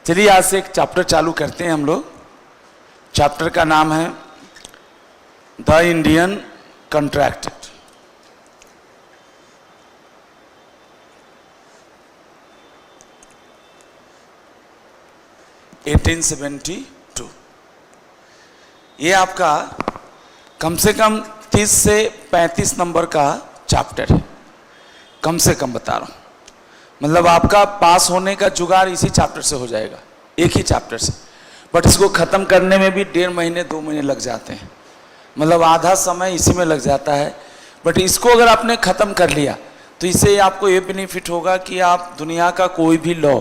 चलिए आज से एक चैप्टर चालू करते हैं हम लोग। चैप्टर का नाम है द इंडियन कॉन्ट्रैक्ट। ये आपका कम से कम 30 से 35 नंबर का चैप्टर है, कम से कम बता रहा हूँ। मतलब आपका पास होने का जुगाड़ इसी चैप्टर से हो जाएगा, एक ही चैप्टर से। बट इसको ख़त्म करने में भी 1.5 महीने 2 महीने लग जाते हैं, मतलब आधा समय इसी में लग जाता है। बट इसको अगर आपने ख़त्म कर लिया तो इससे आपको ये बेनिफिट होगा कि आप दुनिया का कोई भी लॉ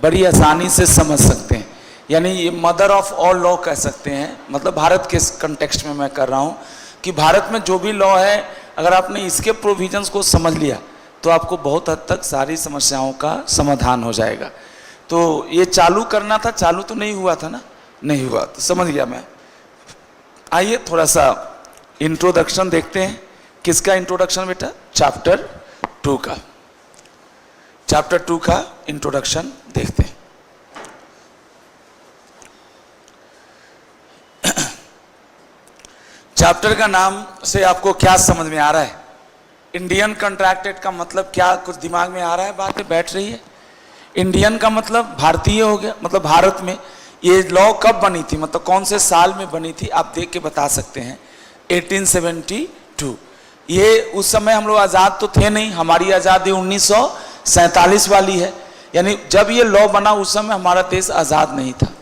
बड़ी आसानी से समझ सकते हैं। यानी ये मदर ऑफ ऑल लॉ कह सकते हैं। मतलब भारत के कंटेक्स्ट में मैं कर रहा हूँ कि भारत में जो भी लॉ है, अगर आपने इसके प्रोविजंस को समझ लिया तो आपको बहुत हद तक सारी समस्याओं का समाधान हो जाएगा। तो ये चालू करना था, चालू तो नहीं हुआ था ना, नहीं हुआ तो समझ गया मैं। आइए थोड़ा सा इंट्रोडक्शन देखते हैं। किसका इंट्रोडक्शन बेटा? चैप्टर 2 का। चैप्टर 2 का इंट्रोडक्शन देखते हैं। चैप्टर का नाम से आपको क्या समझ में आ रहा है? इंडियन कॉन्ट्रैक्ट एक्ट का मतलब क्या कुछ दिमाग में आ रहा है? बातें बैठ रही है। इंडियन का मतलब भारतीय हो गया, मतलब भारत में ये लॉ कब बनी थी, मतलब कौन से साल में बनी थी, आप देख के बता सकते हैं। 1872। ये उस समय हम लोग आज़ाद तो थे नहीं, हमारी आज़ादी 1947 वाली है। यानी जब ये लॉ बना उस समय हमारा देश आज़ाद नहीं था।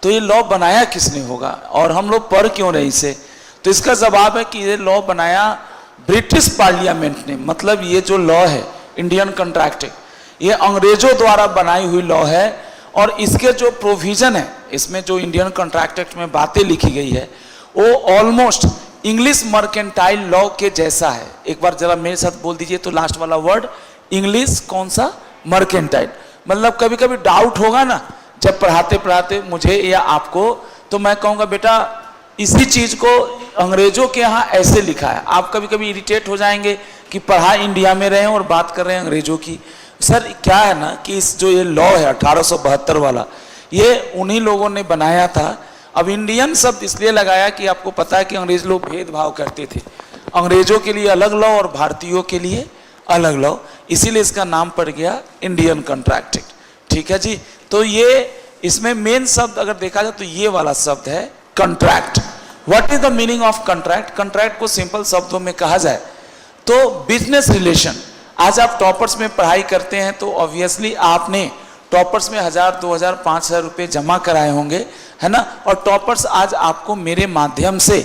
तो ये लॉ बनाया किसने होगा और हम लोग पढ़ क्यों रहे इसे? तो इसका जवाब है कि ये लॉ बनाया ब्रिटिश पार्लियामेंट ने। मतलब ये जो लॉ है इंडियन कॉन्ट्रैक्ट एक्ट, ये अंग्रेजों द्वारा बनाई हुई लॉ है। और इसके जो प्रोविजन है, इसमें जो इंडियन कॉन्ट्रैक्ट एक्ट में बातें लिखी गई है वो ऑलमोस्ट इंग्लिश मर्केंटाइल लॉ के जैसा है। एक बार जरा मेरे साथ बोल दीजिए तो लास्ट वाला वर्ड, इंग्लिश कौन सा? मर्केंटाइल। मतलब कभी कभी डाउट होगा ना जब पढ़ाते पढ़ाते मुझे या आपको, तो मैं कहूँगा बेटा इसी चीज को अंग्रेजों के यहाँ ऐसे लिखा है। आप कभी कभी इरिटेट हो जाएंगे कि पढ़ा इंडिया में रहे और बात कर रहे हैं अंग्रेजों की। सर क्या है ना कि इस जो ये लॉ है 1872 वाला, ये उन्हीं लोगों ने बनाया था। अब इंडियन शब्द इसलिए लगाया कि आपको पता है कि अंग्रेज लोग भेदभाव करते थे, अंग्रेजों के लिए अलग लॉ और भारतीयों के लिए अलग लॉ, इसीलिए इसका नाम पड़ गया इंडियन कॉन्ट्रैक्ट एक्ट। ठीक है जी। तो ये इसमें मेन शब्द अगर देखा जाए तो ये वाला शब्द है contract. What is the meaning of contract? Contract को सिंपल शब्दों में कहा जाए तो बिजनेस रिलेशन। आज आप टॉपर्स में पढ़ाई करते हैं तो ऑब्वियसली आपने टॉपर्स में 1000, 2000, 5000 रुपये जमा कराए होंगे, है ना। और टॉपर्स आज आपको मेरे माध्यम से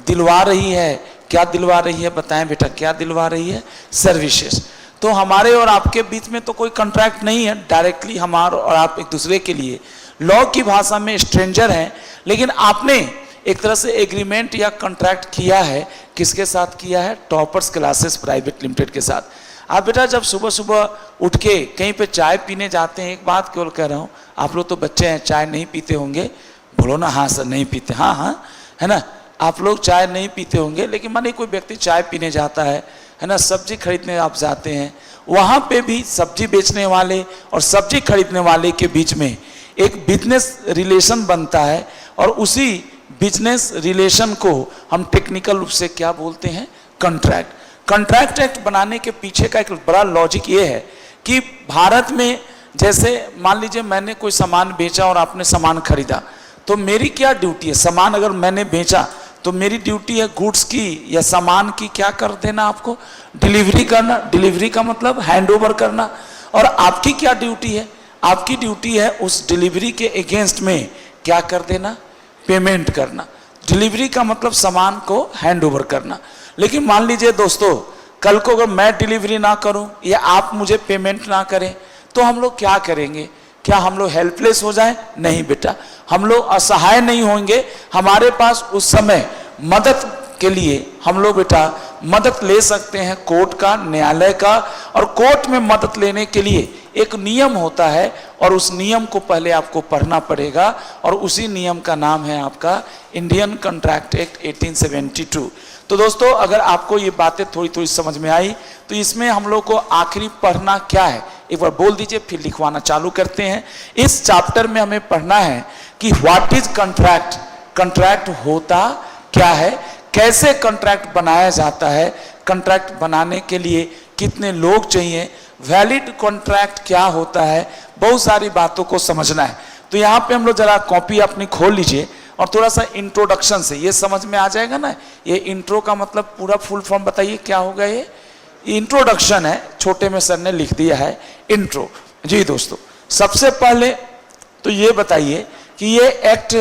दिलवा रही है, क्या दिलवा रही है बताएं बेटा, क्या दिलवा रही है? सर्विसेज। तो हमारे और आपके बीच में तो कोई कॉन्ट्रैक्ट नहीं है डायरेक्टली, हमारे और आप एक दूसरे के लिए लॉ की भाषा में स्ट्रेंजर हैं, लेकिन आपने एक तरह से एग्रीमेंट या कॉन्ट्रैक्ट किया है। किसके साथ किया है? टॉपर्स क्लासेस प्राइवेट लिमिटेड के साथ। आप बेटा जब सुबह सुबह उठ के कहीं पे चाय पीने जाते हैं, एक बात केवल कह रहा हूँ, आप लोग तो बच्चे हैं, चाय नहीं पीते होंगे, बोलो ना हाँ सर नहीं पीते, हाँ हाँ है ना, आप लोग चाय नहीं पीते होंगे। लेकिन मानिए कोई व्यक्ति चाय पीने जाता है ना, सब्जी खरीदने आप जाते हैं, वहाँ पे भी सब्जी बेचने वाले और सब्जी खरीदने वाले के बीच में एक बिजनेस रिलेशन बनता है। और उसी बिजनेस रिलेशन को हम टेक्निकल रूप से क्या बोलते हैं? कॉन्ट्रैक्ट। कॉन्ट्रैक्ट एक्ट बनाने के पीछे का एक बड़ा लॉजिक ये है कि भारत में जैसे मान लीजिए मैंने कोई सामान बेचा और आपने सामान खरीदा, तो मेरी क्या ड्यूटी है? सामान अगर मैंने बेचा तो मेरी ड्यूटी है गुड्स की या सामान की क्या कर देना, आपको डिलीवरी करना। डिलीवरी का मतलब हैंड ओवर करना। और आपकी क्या ड्यूटी है? आपकी ड्यूटी है उस डिलीवरी के अगेंस्ट में क्या कर देना? पेमेंट करना। डिलीवरी का मतलब सामान को हैंड ओवर करना। लेकिन मान लीजिए दोस्तों कल को अगर मैं डिलीवरी ना करूं या आप मुझे पेमेंट ना करें तो हम लोग क्या करेंगे? क्या हम लोग हेल्पलेस हो जाएं? नहीं बेटा, हम लोग असहाय नहीं होंगे। हमारे पास उस समय मदद के लिए हम लोग बेटा मदद ले सकते हैं कोर्ट का, न्यायालय का। और कोर्ट में मदद लेने के लिए एक नियम होता है और उस नियम को पहले आपको पढ़ना पड़ेगा और उसी नियम का नाम है आपका इंडियन कॉन्ट्रैक्ट एक्ट 1872। तो दोस्तों अगर आपको ये बातें थोड़ी थोड़ी समझ में आई तो इसमें हम लोग को आखिरी पढ़ना क्या है? एक बार बोल दीजिए, फिर लिखवाना चालू करते हैं। इस चैप्टर में हमें पढ़ना है कि व्हाट इज कॉन्ट्रैक्ट, कॉन्ट्रैक्ट होता क्या है, कैसे कॉन्ट्रैक्ट बनाया जाता है, कॉन्ट्रैक्ट बनाने के लिए कितने लोग चाहिए, वैलिड कॉन्ट्रैक्ट क्या होता है, बहुत सारी बातों को समझना है। तो यहाँ पे हम लोग जरा कॉपी अपनी खोल लीजिए और थोड़ा सा इंट्रोडक्शन से ये समझ में आ जाएगा ना। ये इंट्रो का मतलब पूरा फुल फॉर्म बताइए क्या होगा। ये इंट्रोडक्शन है, छोटे में सर ने लिख दिया है इंट्रो। जी दोस्तों, सबसे पहले तो ये बताइए कि ये एक्ट,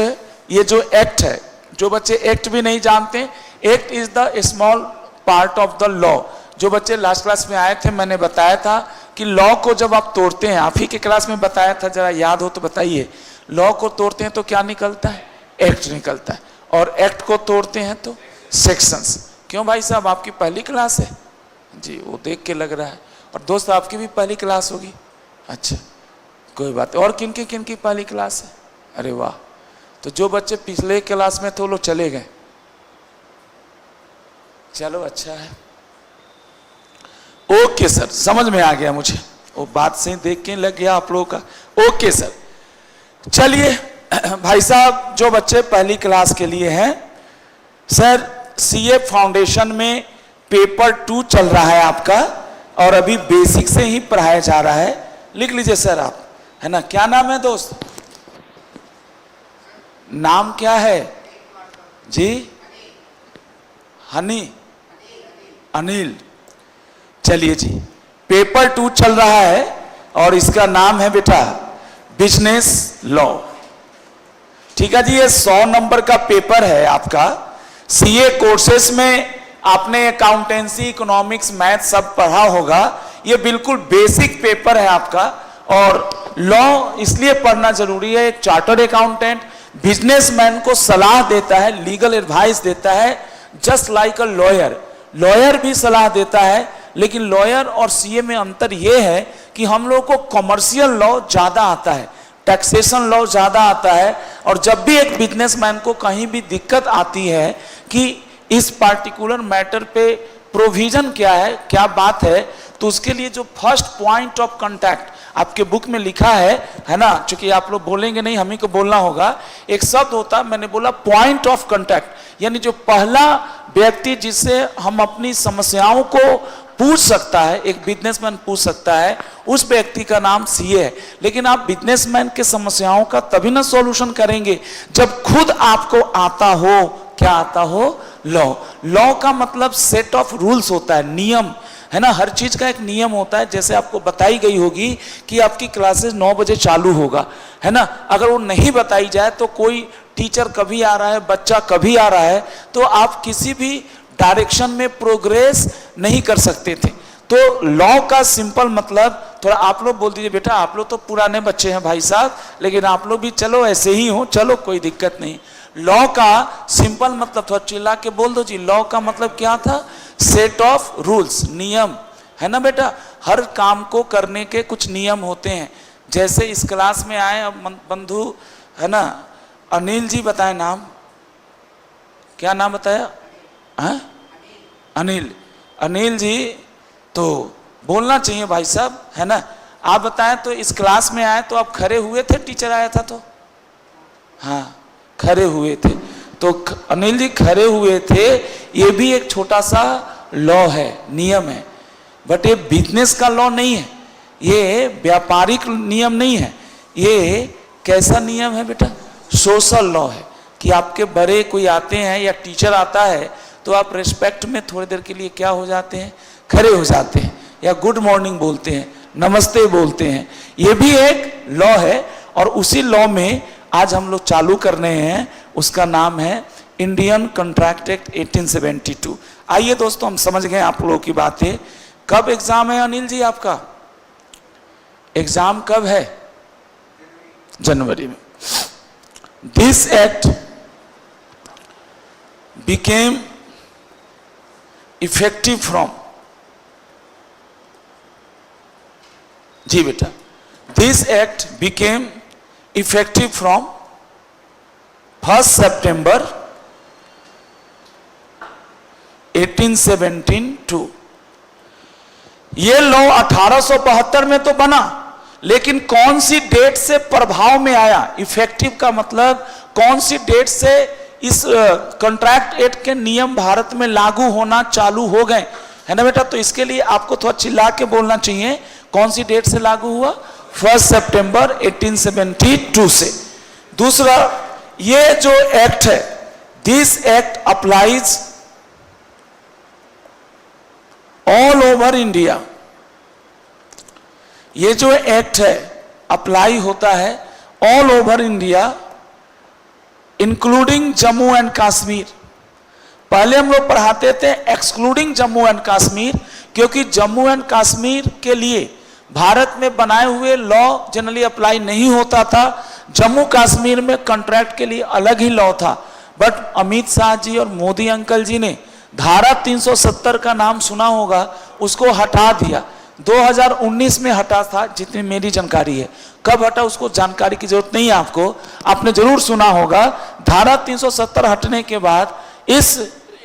ये जो एक्ट है, जो बच्चे एक्ट भी नहीं जानते, act is the small part of the law. जो बच्चे लास्ट क्लास में आए थे मैंने बताया था कि लॉ को जब आप तोड़ते हैं, आप ही के क्लास में बताया था, जरा याद हो तो बताइए, लॉ को तोड़ते हैं तो क्या निकलता है, एक्ट निकलता है, और एक्ट को तोड़ते हैं तो सेक्शंस। क्यों भाई साहब, आपकी पहली क्लास है जी, वो देख के लग रहा है। और दोस्त आपकी भी पहली क्लास होगी, अच्छा कोई बात। और किन की पहली क्लास है, अरे वाह। तो जो बच्चे पिछले क्लास में थे वो लोग चले गए, चलो अच्छा है, ओके सर, समझ में आ गया मुझे, वो बात से देख के लग गया आप लोगों का, ओके सर। चलिए भाई साहब, जो बच्चे पहली क्लास के लिए हैं, सर सीए फाउंडेशन में पेपर 2 चल रहा है आपका, और अभी बेसिक से ही पढ़ाया जा रहा है। लिख लीजिए सर आप, है ना। क्या नाम है दोस्त, नाम क्या है जी, हनी, अनिल। चलिए जी, पेपर 2 चल रहा है और इसका नाम है बेटा बिजनेस लॉ। ठीक है जी, ये 100 नंबर का पेपर है आपका। सीए कोर्सेस में आपने अकाउंटेंसी, इकोनॉमिक्स, मैथ सब पढ़ा होगा। ये बिल्कुल बेसिक पेपर है आपका। और लॉ इसलिए पढ़ना जरूरी है, एक चार्टर्ड अकाउंटेंट बिजनेसमैन को सलाह देता है, लीगल एडवाइस देता है, just like a lawyer. Lawyer भी सलाह देता है, लेकिन लॉयर और सीए में अंतर यह है कि हम लोग को कमर्शियल लॉ ज्यादा आता है, टैक्सेशन लॉ ज्यादा आता है। और जब भी एक बिजनेसमैन को कहीं भी दिक्कत आती है कि इस पार्टिकुलर मैटर पे प्रोविजन क्या है, क्या बात है, तो उसके लिए जो फर्स्ट पॉइंट ऑफ कांटेक्ट आपके बुक में लिखा है ना, चूंकि आप लोग बोलेंगे नहीं, हम ही को बोलना होगा। एक शब्द होता, मैंने बोला पॉइंट ऑफ कांटेक्ट, यानी जो पहला व्यक्ति जिससे हम अपनी समस्याओं को पूछ सकता है, एक बिजनेसमैन पूछ सकता है, उस व्यक्ति का नाम सीए है। लेकिन आप बिजनेसमैन के समस्याओं का तभी ना सॉल्यूशन करेंगे जब खुद आपको आता हो, क्या आता हो, लॉ। लॉ का मतलब सेट ऑफ रूल्स होता है, नियम, है ना। हर चीज का एक नियम होता है। जैसे आपको बताई गई होगी कि आपकी क्लासेस 9 बजे चालू होगा, है ना। अगर वो नहीं बताई जाए तो कोई टीचर कभी आ रहा है, बच्चा कभी आ रहा है, तो आप किसी भी डायरेक्शन में प्रोग्रेस नहीं कर सकते थे। तो लॉ का सिंपल मतलब, थोड़ा आप लोग बोल दीजिए बेटा, आप लोग तो पुराने बच्चे हैं भाई साहब, लेकिन आप लोग भी चलो ऐसे ही हो, चलो कोई दिक्कत नहीं। लॉ का सिंपल मतलब थोड़ा चिल्ला के बोल दो जी, लॉ का मतलब क्या था, सेट ऑफ रूल्स, नियम, है ना बेटा। हर काम को करने के कुछ नियम होते हैं। जैसे इस क्लास में आए अब बंधु, है ना, अनिल जी बताए नाम, क्या नाम बताया, हाँ अनिल, अनिल जी, तो बोलना चाहिए भाई साहब, है ना। आप बताएं तो इस क्लास में आए तो आप खड़े हुए थे, टीचर आया था तो, हाँ खड़े हुए थे, तो अनिल जी खड़े हुए थे। ये भी एक छोटा सा लॉ है, नियम है, बट ये बिजनेस का लॉ नहीं है, ये व्यापारिक नियम नहीं है। ये कैसा नियम है बेटा, सोशल लॉ है कि आपके बड़े कोई आते हैं या टीचर आता है तो आप रिस्पेक्ट में थोड़ी देर के लिए क्या हो जाते हैं, खड़े हो जाते हैं, या गुड मॉर्निंग बोलते हैं, नमस्ते बोलते हैं। ये भी एक लॉ है। और उसी लॉ में आज हम लोग चालू कर रहे हैं, उसका नाम है इंडियन कॉन्ट्रैक्ट एक्ट 1872। आइए दोस्तों, हम समझ गए आप लोगों की बातें। कब एग्जाम है अनिल जी आपका, एग्जाम कब है, जनवरी में। This act became effective from, जी बेटा, this act became effective from 1st September 1872। ये लॉ 1872 में तो बना, लेकिन कौन सी डेट से प्रभाव में आया, इफेक्टिव का मतलब कौन सी डेट से इस कॉन्ट्रैक्ट एक्ट के नियम भारत में लागू होना चालू हो गए, है ना बेटा। तो इसके लिए आपको थोड़ा चिल्ला के बोलना चाहिए, कौन सी डेट से लागू हुआ, 1 सितंबर 1872 से। दूसरा, ये जो एक्ट है, this act applies all over India. ये जो एक्ट है अप्लाई होता है all over India including Jammu and Kashmir. पहले हम लोग पढ़ाते थे एक्सक्लूडिंग जम्मू एंड कश्मीर, क्योंकि जम्मू एंड कश्मीर के लिए भारत में बनाए हुए लॉ जनरली अप्लाई नहीं होता था। जम्मू कश्मीर में कॉन्ट्रैक्ट के लिए अलग ही लॉ था। बट अमित शाह जी और मोदी अंकल जी ने धारा 370 का नाम सुना होगा, उसको हटा दिया। 2019 में हटा था, जितनी मेरी जानकारी है। कब हटा उसको जानकारी की जरूरत नहीं है आपको, आपने जरूर सुना होगा। धारा 370 हटने के बाद इस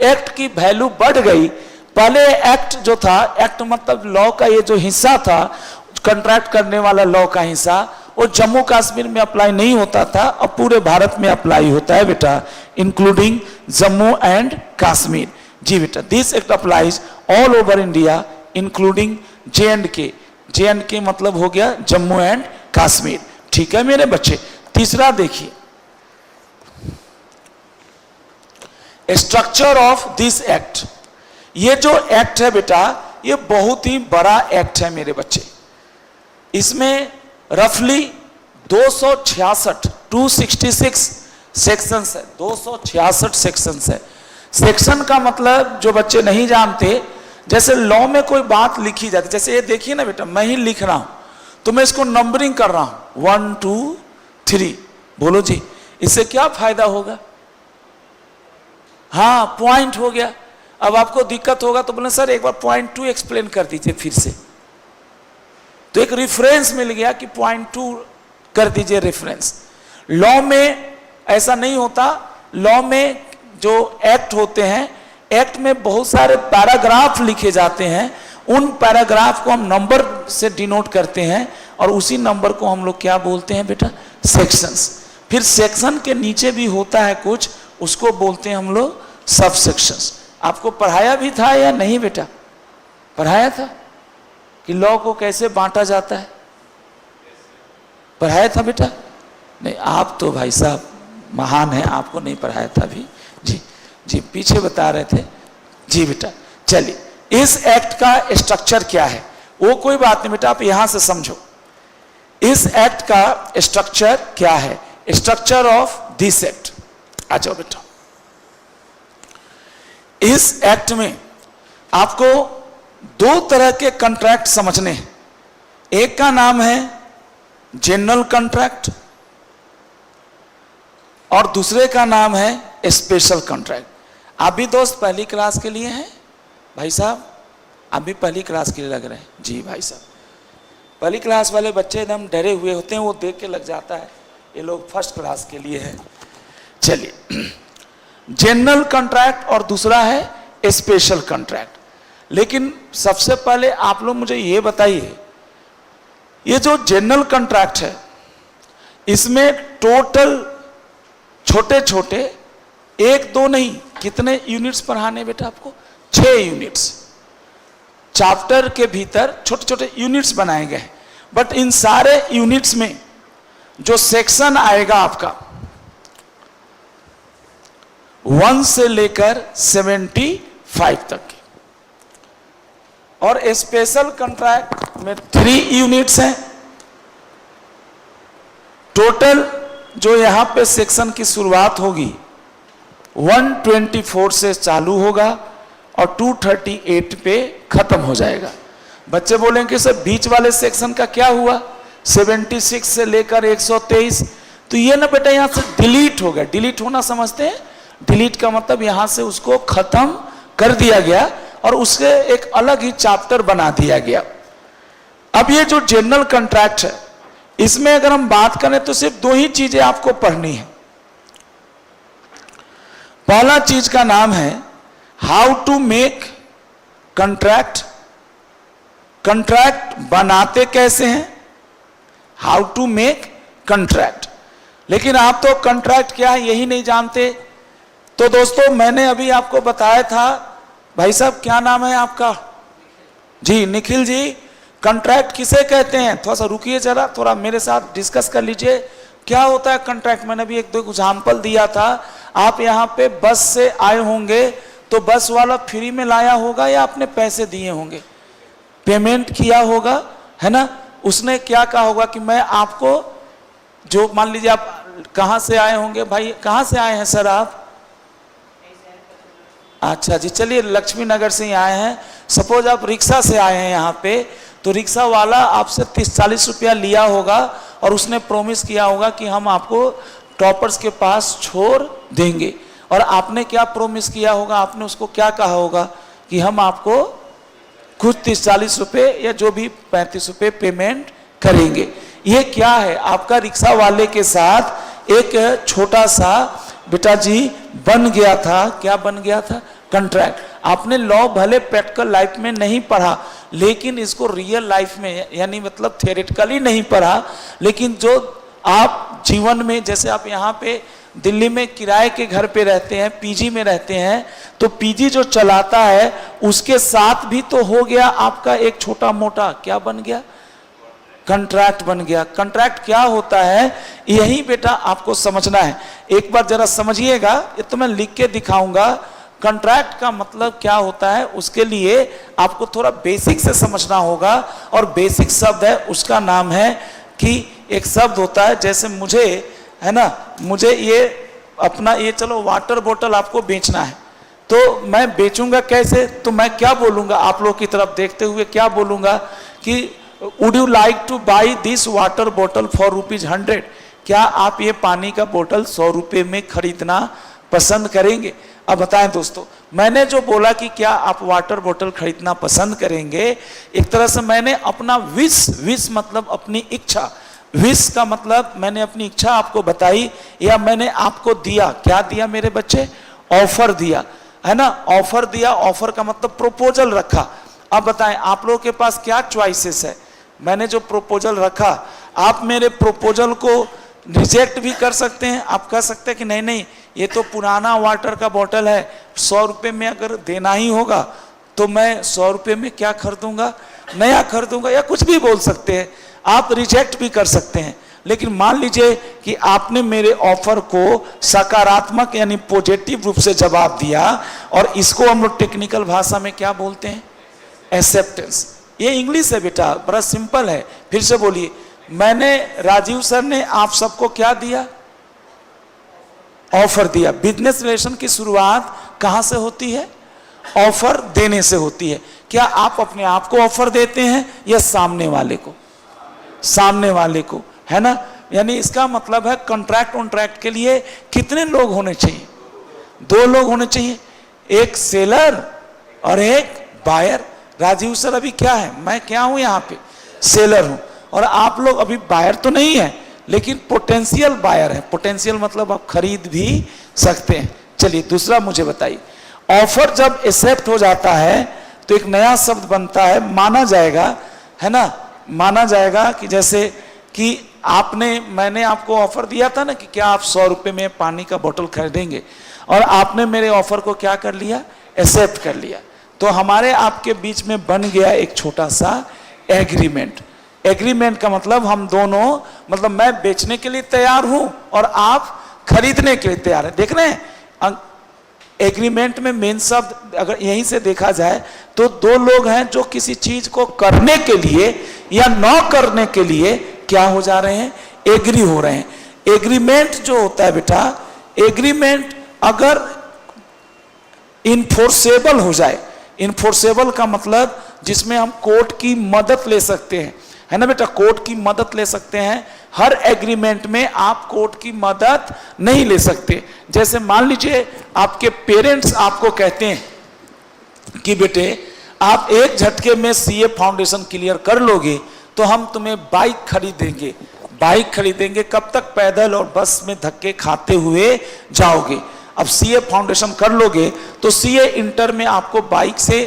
एक्ट की वैल्यू बढ़ गई। पहले एक्ट जो था, एक्ट मतलब लॉ का ये जो हिस्सा था, कॉन्ट्रैक्ट करने वाला लॉ का हिस्सा, वो जम्मू कश्मीर में अप्लाई नहीं होता था, अब पूरे भारत में अप्लाई होता है बेटा, इंक्लूडिंग जम्मू एंड कश्मीर। जी बेटा, this act applies all over India including J&K। J&K मतलब हो गया जम्मू एंड कश्मीर। ठीक है मेरे बच्चे। तीसरा देखिए, स्ट्रक्चर ऑफ दिस एक्ट। ये जो एक्ट है बेटा, ये बहुत ही बड़ा एक्ट है मेरे बच्चे। इसमें रफली 266 सेक्शंस है, 266 सेक्शंस है। सेक्शन का मतलब जो बच्चे नहीं जानते, जैसे लॉ में कोई बात लिखी जाती, जैसे ये देखिए ना बेटा, मैं ही लिख रहा हूं तो मैं इसको नंबरिंग कर रहा हूं 1 2 3। बोलो जी, इससे क्या फायदा होगा? हाँ, पॉइंट हो गया। अब आपको दिक्कत होगा तो बोले सर एक बार पॉइंट 2 एक्सप्लेन कर दीजिए फिर से, तो एक रेफरेंस मिल गया कि पॉइंट 2 कर दीजिए रेफरेंस। लॉ में ऐसा नहीं होता। लॉ में जो एक्ट होते हैं, एक्ट में बहुत सारे पैराग्राफ लिखे जाते हैं, उन पैराग्राफ को हम नंबर से डिनोट करते हैं और उसी नंबर को हम लोग क्या बोलते हैं बेटा, सेक्शंस। फिर सेक्शन के नीचे भी होता है कुछ, उसको बोलते हैं हम लोग सब सेक्शंस। आपको पढ़ाया भी था या नहीं बेटा? पढ़ाया था कि लॉ को कैसे बांटा जाता है, पढ़ाया था बेटा? नहीं, आप तो भाई साहब महान हैं, आपको नहीं पढ़ाया था अभी। जी जी, पीछे बता रहे थे। जी बेटा, चलिए, इस एक्ट का स्ट्रक्चर क्या है वो कोई बात नहीं बेटा, आप यहां से समझो। इस एक्ट का स्ट्रक्चर क्या है, स्ट्रक्चर ऑफ दिस एक्ट। आ जाओ बेटा। इस एक्ट में आपको 2 तरह के कॉन्ट्रैक्ट समझने हैं। एक का नाम है जनरल कॉन्ट्रैक्ट और दूसरे का नाम है स्पेशल कॉन्ट्रैक्ट। आप भी दोस्त पहली क्लास के लिए हैं भाई साहब? आप भी पहली क्लास के लिए लग रहे हैं? जी भाई साहब, पहली क्लास वाले बच्चे एकदम डरे हुए होते हैं, वो देख के लग जाता है ये लोग फर्स्ट क्लास के लिए हैं। चलिए, जनरल कॉन्ट्रैक्ट और दूसरा है स्पेशल कॉन्ट्रैक्ट। लेकिन सबसे पहले आप लोग मुझे ये बताइए, ये जो जनरल कॉन्ट्रैक्ट है, इसमें टोटल छोटे छोटे 1 2 नहीं, कितने यूनिट्स पढ़ाने बेटा आपको? 6 यूनिट्स। चैप्टर के भीतर छोटे छोटे यूनिट्स बनाए गए। बट इन सारे यूनिट्स में जो सेक्शन आएगा आपका 1 से लेकर 75 तक के, और स्पेशल कॉन्ट्रैक्ट में 3 यूनिट्स हैं। टोटल जो यहां पे सेक्शन की शुरुआत होगी 124 से चालू होगा और 238 पे खत्म हो जाएगा। बच्चे बोलेंगे सर बीच वाले सेक्शन का क्या हुआ, 76 से लेकर 123? तो ये ना बेटा यहां से डिलीट हो गया। डिलीट होना समझते हैं? डिलीट का मतलब यहां से उसको खत्म कर दिया गया और उसके एक अलग ही चैप्टर बना दिया गया। अब ये जो जनरल कॉन्ट्रैक्ट है, इसमें अगर हम बात करें तो सिर्फ 2 ही चीजें आपको पढ़नी है। पहला चीज का नाम है how to make contract contract बनाते कैसे हैं, हाउ टू मेक कंट्रैक्ट। लेकिन आप तो कंट्रैक्ट क्या है यही नहीं जानते। तो दोस्तों मैंने अभी आपको बताया था, भाई साहब क्या नाम है आपका? जी निखिल जी। कंट्रैक्ट किसे कहते हैं? थोड़ा सा रुकिए जरा, थोड़ा मेरे साथ डिस्कस कर लीजिए क्या होता है कंट्रैक्ट। मैंने भी एक दो एग्जाम्पल दिया था। आप यहाँ पे बस से आए होंगे तो बस वाला फ्री में लाया होगा या आपने पैसे दिए होंगे, पेमेंट किया होगा, है ना। उसने क्या कहा होगा कि मैं आपको, जो मान लीजिए आप कहाँ से आए होंगे भाई, कहाँ से आए हैं सर आप? अच्छा जी, चलिए लक्ष्मी नगर से ही आए हैं। सपोज आप रिक्शा से आए हैं यहाँ पे, तो रिक्शा वाला आपसे 30-40 रुपया लिया होगा और उसने प्रॉमिस किया होगा कि हम आपको टॉपर्स के पास छोड़ देंगे। और आपने क्या प्रॉमिस किया होगा, आपने उसको क्या कहा होगा कि हम आपको कुछ 30-40 रुपये या जो भी 35 रुपये पेमेंट करेंगे। ये क्या है, आपका रिक्शा वाले के साथ एक छोटा सा बेटा जी बन गया था। क्या बन गया था? कंट्रैक्ट। आपने लॉ भले प्रैक्टिकल लाइफ में नहीं पढ़ा, लेकिन इसको रियल लाइफ में, यानी मतलब थियोरेटिकली नहीं पढ़ा, लेकिन जो आप जीवन में, जैसे आप यहाँ पे दिल्ली में किराए के घर पे रहते हैं, पीजी में रहते हैं, तो पीजी जो चलाता है उसके साथ भी तो हो गया आपका एक छोटा मोटा, क्या बन गया? कंट्रैक्ट बन गया। कंट्रैक्ट क्या होता है यही बेटा आपको समझना है। एक बार जरा समझिएगा, ये तो मैं लिख के दिखाऊंगा। कंट्रैक्ट का मतलब क्या होता है, उसके लिए आपको थोड़ा बेसिक से समझना होगा। और बेसिक शब्द है, उसका नाम है कि एक शब्द होता है, जैसे मुझे, है ना, मुझे ये अपना ये चलो वाटर बोतल आपको बेचना है, तो मैं बेचूंगा कैसे? तो मैं क्या बोलूंगा, आप लोग की तरफ देखते हुए क्या बोलूंगा कि would you like two by this water bottle for ₹100? क्या आप ये पानी का बोतल 100 रुपये में खरीदना पसंद करेंगे? अब बताएं दोस्तों, मैंने जो बोला कि क्या आप वाटर बोतल खरीदना पसंद करेंगे, एक तरह से मैंने अपना विश मतलब अपनी इच्छा, विश का मतलब मैंने अपनी इच्छा आपको बताई, या मैंने आपको दिया, क्या दिया मेरे बच्चे? ऑफर दिया, है ना। ऑफर दिया, ऑफर का मतलब प्रपोजल रखा। अब बताएं आप लोगों के पास क्या चॉइसेस है। मैंने जो प्रपोजल रखा, आप मेरे प्रपोजल को रिजेक्ट भी कर सकते हैं। आप कह सकते हैं कि नहीं नहीं, ये तो पुराना वाटर का बोतल है, 100 रुपये में अगर देना ही होगा तो मैं 100 रुपये में क्या खरीदूंगा, नया खरीदूंगा, या कुछ भी बोल सकते हैं। आप रिजेक्ट भी कर सकते हैं। लेकिन मान लीजिए कि आपने मेरे ऑफर को सकारात्मक यानी पॉजिटिव रूप से जवाब दिया, और इसको हम लोग टेक्निकल भाषा में क्या बोलते हैं? एक्सेप्टेंस। ये इंग्लिश है बेटा, बड़ा सिंपल है। फिर से बोलिए, मैंने, राजीव सर ने आप सबको क्या दिया? ऑफर दिया। बिजनेस रिलेशन की शुरुआत कहां से होती है? ऑफर देने से होती है। क्या आप अपने आप को ऑफर देते हैं या सामने वाले को? सामने वाले को, है ना। यानी इसका मतलब है कॉन्ट्रैक्ट कॉन्ट्रैक्ट के लिए कितने लोग होने चाहिए? 2 लोग होने चाहिए, एक सेलर और एक बायर। राजीव सर अभी क्या है? मैं क्या हूं यहाँ पे? सेलर हूं। और आप लोग अभी बायर तो नहीं है, लेकिन पोटेंशियल बायर है। पोटेंशियल मतलब आप खरीद भी सकते हैं। चलिए दूसरा मुझे बताइए, ऑफर जब एक्सेप्ट हो जाता है तो एक नया शब्द बनता है, माना जाएगा, है ना। माना जाएगा कि जैसे कि आपने, मैंने आपको ऑफर दिया था ना कि क्या आप 100 रुपये में पानी का बोतल खरीदेंगे, और आपने मेरे ऑफर को क्या कर लिया? एक्सेप्ट कर लिया। तो हमारे आपके बीच में बन गया एक छोटा सा एग्रीमेंट। एग्रीमेंट का मतलब हम दोनों, मतलब मैं बेचने के लिए तैयार हूं और आप खरीदने के लिए तैयार हैं। देख रहे हैं, एग्रीमेंट में मेन शब्द अगर यहीं से देखा जाए तो 2 लोग हैं जो किसी चीज को करने के लिए या न करने के लिए क्या हो जा रहे हैं? एग्री हो रहे हैं। एग्रीमेंट जो होता है बेटा, एग्रीमेंट अगर इनफोर्सेबल हो जाए, इनफोर्सेबल का मतलब जिसमें हम कोर्ट की मदद ले सकते हैं, है ना बेटा। कोर्ट की मदद ले सकते हैं। हर एग्रीमेंट में आप कोर्ट की मदद नहीं ले सकते। जैसे मान लीजिए आपके पेरेंट्स आपको कहते हैं कि बेटे आप एक झटके में सीए फाउंडेशन क्लियर कर लोगे तो हम तुम्हें बाइक खरीदेंगे। बाइक खरीदेंगे कब तक? पैदल और बस में धक्के खाते हुए जाओगे। अब सीए फाउंडेशन कर लोगे तो सीए इंटर में आपको बाइक से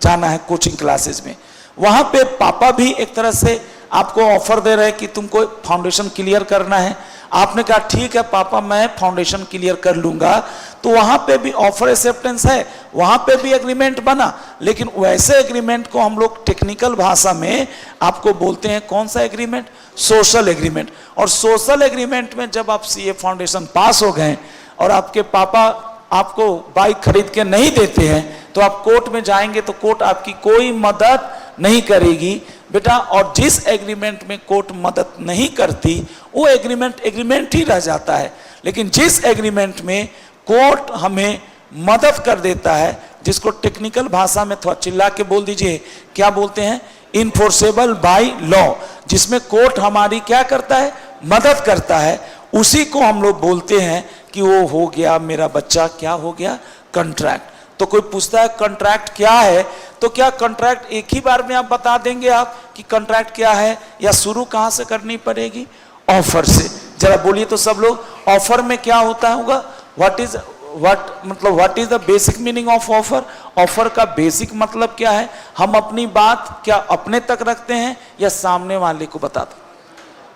जाना है कोचिंग क्लासेस में। वहां पे पापा भी एक तरह से आपको ऑफर दे रहे हैं कि तुमको फाउंडेशन क्लियर करना है। आपने कहा ठीक है पापा मैं फाउंडेशन क्लियर कर लूंगा, तो वहां पे भी ऑफर एक्सेप्टेंस है, वहां पे भी एग्रीमेंट बना। लेकिन वैसे एग्रीमेंट को हम लोग टेक्निकल भाषा में आपको बोलते हैं कौन सा एग्रीमेंट? Social agreement. और सोशल एग्रीमेंट में जब आप सीए फाउंडेशन पास हो गए और आपके पापा आपको बाइक खरीद के नहीं देते हैं, तो आप कोर्ट में जाएंगे तो कोर्ट आपकी कोई मदद नहीं करेगी बेटा। और जिस एग्रीमेंट में कोर्ट मदद नहीं करती वो एग्रीमेंट ही रह जाता है। लेकिन जिस एग्रीमेंट में कोर्ट हमें मदद कर देता है, जिसको टेक्निकल भाषा में थोड़ा चिल्ला के बोल दीजिए, क्या बोलते हैं? इन्फोर्सेबल बाय लॉ, जिसमें कोर्ट हमारी क्या करता है? मदद करता है। उसी को हम लोग बोलते हैं कि वो हो गया मेरा बच्चा, क्या हो गया? कॉन्ट्रैक्ट। तो कोई पूछता है कॉन्ट्रैक्ट क्या है, तो क्या कॉन्ट्रैक्ट एक ही बार में आप बता देंगे आप कि कॉन्ट्रैक्ट क्या है, या शुरू कहां से करनी पड़ेगी? ऑफर से। जरा बोलिए तो सब लोग, ऑफर में क्या होता होगा? What is the basic meaning of offer? Offer का बेसिक मतलब क्या है? हम अपनी बात क्या अपने तक रखते हैं या सामने वाले को बताते हैं?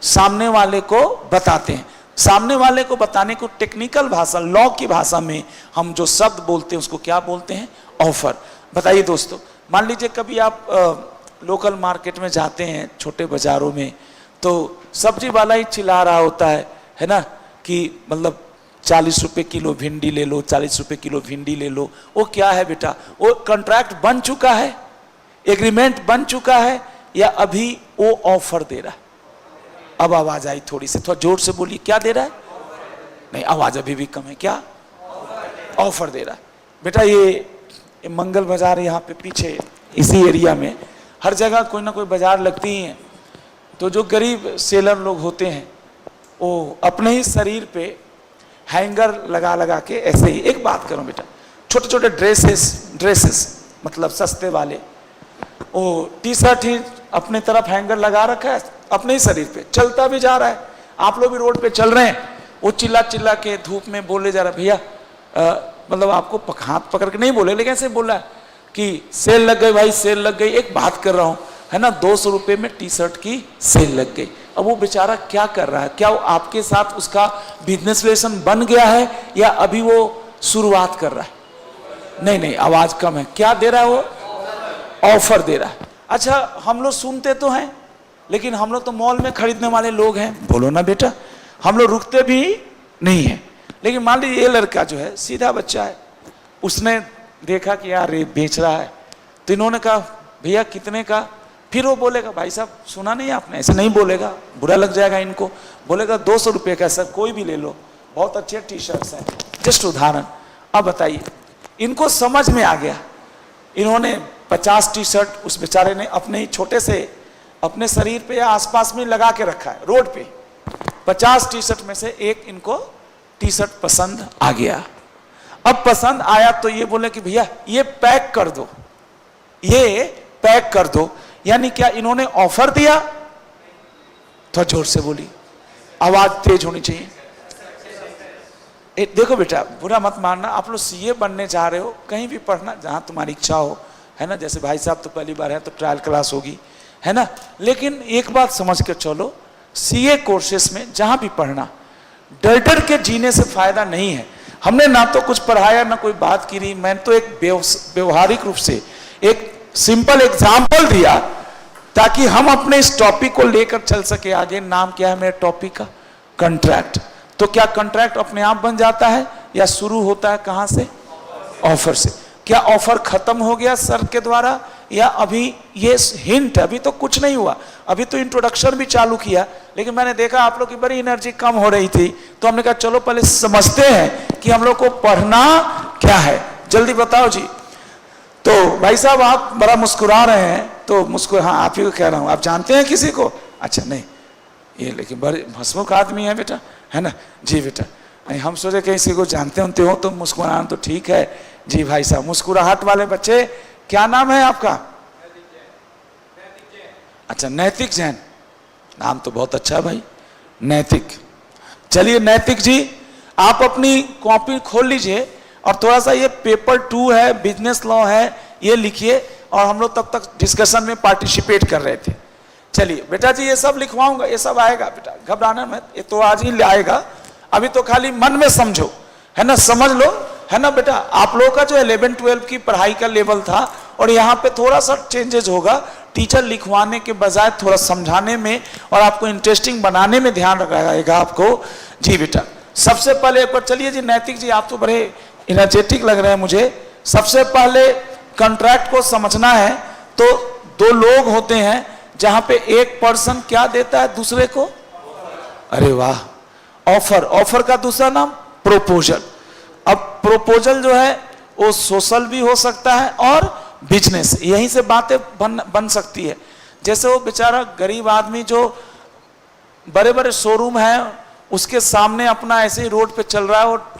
सामने वाले को बताते हैं। सामने वाले को बताने को टेक्निकल भाषा, लॉ की भाषा में हम जो शब्द बोलते हैं उसको क्या बोलते हैं? ऑफर। बताइए दोस्तों, मान लीजिए कभी आप लोकल मार्केट में जाते हैं, छोटे बाजारों में, तो सब्जी वाला ही चिल्ला रहा होता है ना, कि मतलब 40 रुपए किलो भिंडी ले लो, 40 रुपए किलो भिंडी ले लो। वो क्या है बेटा? वो कॉन्ट्रैक्ट बन चुका है, एग्रीमेंट बन चुका है, या अभी वो ऑफर दे रहा है? अब आवाज आई थोड़ी सी, थोड़ा जोर से बोलिए, क्या दे रहा है? नहीं, आवाज अभी भी कम है। क्या? ऑफर दे रहा है बेटा। ये मंगल बाजार यहाँ पे पीछे इसी एरिया में हर जगह कोई ना कोई बाजार लगती ही है। तो जो गरीब सेलर लोग होते हैं वो अपने ही शरीर पे हैंगर लगा लगा के ऐसे ही, एक बात करो बेटा, छोटे छोटे ड्रेसेस मतलब सस्ते वाले, वो टी शर्ट ही अपने तरफ हैंगर लगा रखा है, अपने ही शरीर पे चलता भी जा रहा है। आप लोग भी रोड पे चल रहे हैं, वो चिल्ला चिल्ला के धूप में बोले जा रहा है, भैया मतलब आपको हाथ पकड़ के नहीं बोले, लेकिन ऐसे बोला है कि सेल लग गई भाई, सेल लग गई। एक बात कर रहा हूं है ना, 200 रुपए में टी शर्ट की सेल लग गई। अब वो बेचारा क्या कर रहा है? क्या वो आपके साथ उसका बिजनेस रिलेशन बन गया है या अभी वो शुरुआत कर रहा है? नहीं नहीं, आवाज कम है। क्या दे रहा है वो? ऑफर दे रहा है। अच्छा, हम लोग सुनते तो हैं, लेकिन हम लोग तो मॉल में खरीदने वाले लोग हैं, बोलो ना बेटा, हम लोग रुकते भी नहीं है। लेकिन मान लीजिए ये लड़का जो है सीधा बच्चा है, उसने देखा कि यार ये बेच रहा है, तो इन्होंने कहा भैया कितने का? फिर वो बोलेगा भाई साहब सुना नहीं आपने, ऐसे नहीं बोलेगा, बुरा लग जाएगा इनको। बोलेगा 200 रुपये का सर, कोई भी ले लो, बहुत अच्छे टी शर्ट्स हैं। जस्ट उदाहरण। अब बताइए, इनको समझ में आ गया, इन्होंने 50 टी शर्ट उस बेचारे ने अपने ही छोटे से अपने शरीर पे या आसपास में लगा के रखा है रोड पे। 50 टी शर्ट में से एक इनको टी शर्ट पसंद आ गया। अब पसंद आया तो ये बोले कि भैया ये पैक कर दो, ये पैक कर दो। यानी क्या इन्होंने ऑफर दिया? थोड़ा जोर से बोली, आवाज तेज होनी चाहिए। देखो बेटा, बुरा मत मानना, आप लोग सीए बनने जा रहे हो, कहीं भी पढ़ना जहां तुम्हारी इच्छा हो, है ना। जैसे भाई साहब तो पहली बार है तो ट्रायल क्लास होगी, है ना। लेकिन एक बात समझ के चलो, सीए कोर्सेस में जहां भी पढ़ना, डर डर के जीने से फायदा नहीं है। हमने ना तो कुछ पढ़ाया ना कोई बात की रही, मैंने तो एक व्यवहारिक रूप से एक सिंपल एग्जाम्पल दिया ताकि हम अपने इस टॉपिक को लेकर चल सके आगे। नाम क्या है मेरे टॉपिक का? कॉन्ट्रैक्ट। तो क्या कॉन्ट्रैक्ट अपने आप बन जाता है या शुरू होता है कहां से? ऑफर से। क्या ऑफर खत्म हो गया सर के द्वारा या अभी ये हिंट? अभी तो कुछ नहीं हुआ, अभी तो इंट्रोडक्शन भी चालू किया। लेकिन मैंने देखा आप लोग की बड़ी एनर्जी कम हो रही थी, तो हमने कहा चलो पहले समझते हैं कि हम लोग को पढ़ना क्या है। जल्दी बताओ जी। तो भाई साहब आप बड़ा मुस्कुरा रहे हैं, तो हाँ आप ही को कह रहा हूं, आप जानते हैं किसी को? अच्छा नहीं, ये लेकिन बड़े हंसमुख आदमी है बेटा, है ना जी बेटा। नहीं, हम सोचे किसी को जानते होते हो तो मुस्कुराना तो ठीक है जी। भाई साहब मुस्कुराहट वाले बच्चे, क्या नाम है आपका? अच्छा नैतिक जैन, नाम तो बहुत अच्छा है भाई, नैतिक। चलिए नैतिक जी, आप अपनी कॉपी खोल लीजिए और थोड़ा सा ये पेपर 2 है, बिजनेस लॉ है, ये लिखिए और हम लोग तब तक डिस्कशन में पार्टिसिपेट कर रहे थे। चलिए बेटा जी, ये सब लिखवाऊंगा, ये सब आएगा बेटा, घबराना मत, ये तो आज ही आएगा। अभी तो खाली मन में समझो, है ना, समझ लो, है ना बेटा। आप लोगों का जो 11-12 की पढ़ाई का लेवल था और यहाँ पे थोड़ा सा चेंजेस होगा, टीचर लिखवाने के बजाय थोड़ा समझाने में और आपको इंटरेस्टिंग बनाने में ध्यान रखेगा आपको। जी बेटा, सबसे पहले एक बार चलिए जी, नैतिक जी आप तो बड़े एनर्जेटिक लग रहे हैं मुझे। सबसे पहले कॉन्ट्रैक्ट को समझना है तो दो लोग होते हैं जहां पे एक पर्सन क्या देता है दूसरे को, अरे वाह, ऑफर। ऑफर का दूसरा नाम प्रोपोजल। अब प्रोपोजल जो है वो सोशल भी हो सकता है और बिजनेस, यहीं से बातें बन सकती है। जैसे वो बेचारा गरीब आदमी जो बड़े बड़े शोरूम है उसके सामने अपना ऐसे ही रोड पे चल रहा है, और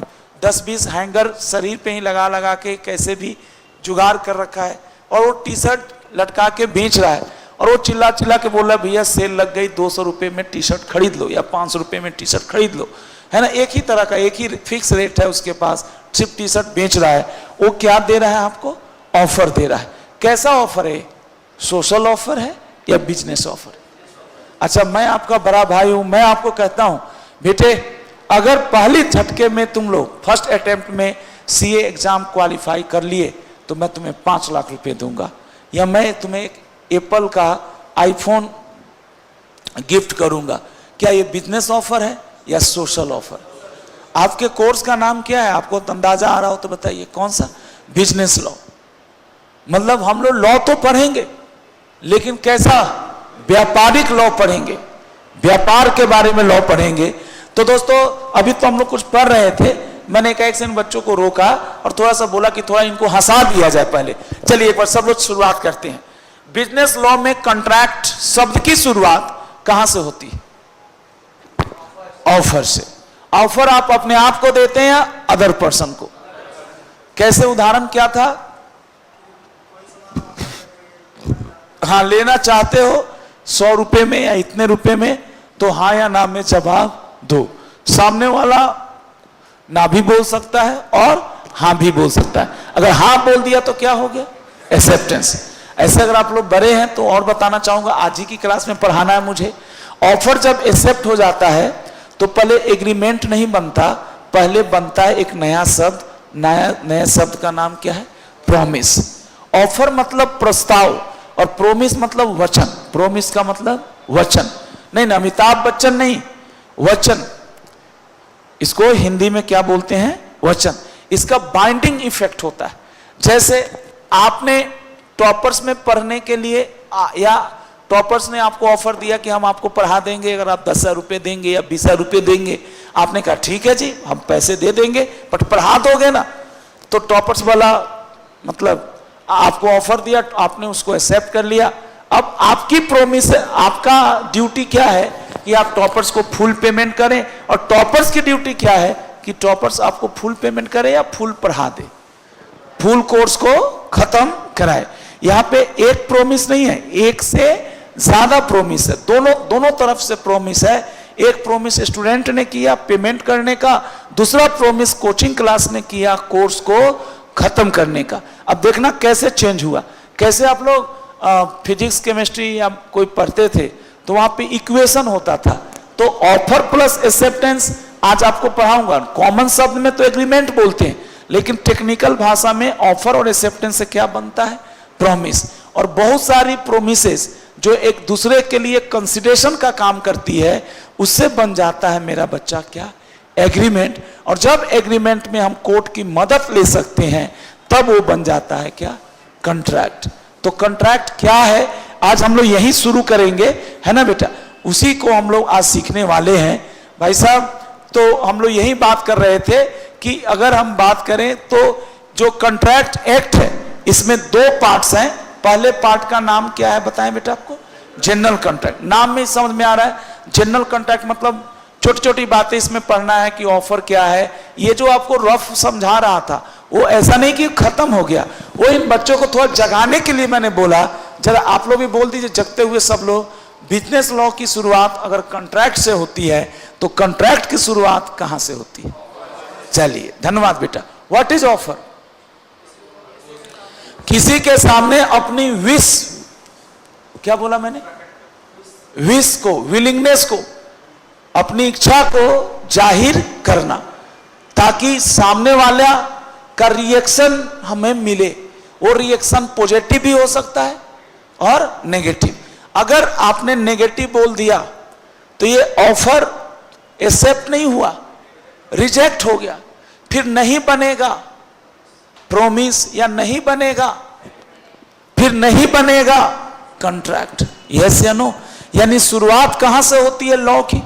10-20 हैंगर शरीर पे ही लगा लगा के कैसे भी जुगाड़ कर रखा है, और वो टी शर्ट लटका के बेच रहा है, और वो चिल्ला चिल्ला के बोल रहा है भैया सेल लग गई, 200 रुपये में टी शर्ट खरीद लो या 500 रुपये में टी शर्ट खरीद लो, है ना। एक ही तरह का, एक ही फिक्स रेट है उसके पास, सिर्फ टी शर्ट बेच रहा है। वो क्या दे रहा है आपको, ऑफर दे रहा है। कैसा ऑफर है, सोशल ऑफर है या बिजनेस ऑफर है? अच्छा, मैं आपका बड़ा भाई हूं, मैं आपको कहता हूं बेटे, अगर पहली झटके में तुम लोग फर्स्ट अटेम्प्ट में सीए एग्जाम क्वालिफाई कर लिए तो मैं तुम्हें 5 लाख रुपए दूंगा, या मैं तुम्हें एक एप्पल का आईफोन गिफ्ट करूंगा। क्या ये बिजनेस ऑफर है या सोशल ऑफर? आपके कोर्स का नाम क्या है, आपको अंदाजा आ रहा हो तो बताइए, कौन सा? Business law. मतलब हम लोग लॉ तो पढ़ेंगे लेकिन कैसा, व्यापारिक लॉ पढ़ेंगे, व्यापार के बारे में लॉ पढ़ेंगे। तो दोस्तों अभी तो हम लोग कुछ पढ़ रहे थे, मैंने एक से इन बच्चों को रोका और थोड़ा सा बोला कि थोड़ा इनको हंसा दिया जाए पहले। चलिए एक बार सब लोग शुरुआत करते हैं। बिजनेस लॉ में कॉन्ट्रैक्ट शब्द की शुरुआत कहां से होती है? ऑफर से। ऑफर आप अपने आप को देते हैं या अदर पर्सन को? कैसे, उदाहरण क्या था? हाँ, लेना चाहते हो 100 रुपए में या इतने रुपए में, तो हाँ या ना में जवाब दो। सामने वाला ना भी बोल सकता है और हाँ भी बोल सकता है। अगर हाँ बोल दिया तो क्या हो गया, एक्सेप्टेंस। ऐसे अगर आप लोग बड़े हैं तो और बताना चाहूंगा, आज ही की क्लास में पढ़ाना है मुझे। ऑफर जब एक्सेप्ट हो जाता है तो पहले एग्रीमेंट नहीं बनता, पहले बनता है एक नया शब्द। नया शब्द का नाम क्या है? प्रॉमिस। ऑफर मतलब प्रस्ताव और प्रोमिस मतलब वचन। प्रोमिस का मतलब वचन, नहीं ना, अमिताभ बच्चन नहीं, वचन। इसको हिंदी में क्या बोलते हैं? वचन। इसका बाइंडिंग इफेक्ट होता है। जैसे आपने टॉपर्स में पढ़ने के लिए या टॉपर्स ने आपको ऑफर दिया कि हम आपको पढ़ा देंगे अगर आप 10,000 रुपये देंगे या 20,000 रुपये देंगे। आपने कहा ठीक है जी, हम पैसे दे देंगे बट पढ़ा दोगे ना? तो टॉपर्स वाला मतलब आपको ऑफर दिया, आपने उसको एक्सेप्ट कर लिया। अब आपकी प्रोमिस है, आपका ड्यूटी क्या है कि आप टॉपर्स को फुल पेमेंट करें, और टॉपर्स की ड्यूटी क्या है कि टॉपर्स आपको फुल पेमेंट करे या फुल पढ़ा दे, फुल कोर्स को खत्म कराए। यहां पे एक प्रोमिस नहीं है, एक से ज्यादा प्रोमिस है, दोनों तरफ से प्रोमिस है। एक प्रोमिस स्टूडेंट ने किया पेमेंट करने का, दूसरा प्रोमिस कोचिंग क्लास ने किया कोर्स को खत्म करने का। अब देखना कैसे चेंज हुआ। कैसे आप लोग फिजिक्स केमिस्ट्री या कोई पढ़ते थे तो वहां पे इक्वेशन होता था, तो ऑफर प्लस एक्सेप्टेंस आज आपको पढ़ाऊंगा। कॉमन शब्द में तो एग्रीमेंट बोलते हैं, लेकिन टेक्निकल भाषा में ऑफर और एक्सेप्टेंस से क्या बनता है? प्रॉमिस। और बहुत सारी प्रोमिसेस जो एक दूसरे के लिए कंसिडरेशन का काम करती है, उससे बन जाता है मेरा बच्चा क्या? एग्रीमेंट। और जब एग्रीमेंट में हम कोर्ट की मदद ले सकते हैं तब वो बन जाता है क्या? कॉन्ट्रैक्ट। तो कॉन्ट्रैक्ट क्या है आज हम लोग यही शुरू करेंगे, है ना बेटा? उसी को हम लोग आज सीखने वाले हैं भाई साहब। तो हम लोग यही बात कर रहे थे कि अगर हम बात करें तो जो कॉन्ट्रैक्ट एक्ट है इसमें 2 पार्ट्स हैं। पहले पार्ट का नाम क्या है बताएं बेटा आपको? General contract. नाम में समझ में आ रहा है, जनरल कॉन्ट्रैक्ट मतलब छोटी छोटी बातें इसमें पढ़ना है कि ऑफर क्या है। ये जो आपको रफ समझा रहा था वो ऐसा नहीं कि खत्म हो गया, वो इन बच्चों को थोड़ा जगाने के लिए मैंने बोला। जरा आप लोग भी बोल दीजिए जगते हुए सब लोग, बिजनेस लॉ की शुरुआत अगर कॉन्ट्रैक्ट से होती है तो कॉन्ट्रैक्ट की शुरुआत कहां से होती है? चलिए धन्यवाद बेटा। What is offer? किसी के सामने अपनी विश, क्या बोला मैंने, विश को, विलिंगनेस को, अपनी इच्छा को जाहिर करना, ताकि सामने वाला का रिएक्शन हमें मिले। वो रिएक्शन पॉजिटिव भी हो सकता है और नेगेटिव। अगर आपने नेगेटिव बोल दिया तो ये ऑफर एक्सेप्ट नहीं हुआ, रिजेक्ट हो गया, फिर नहीं बनेगा प्रॉमिस, या नहीं बनेगा, फिर नहीं बनेगा कॉन्ट्रैक्ट। यस या नो? यानी शुरुआत कहां से होती है लॉ की?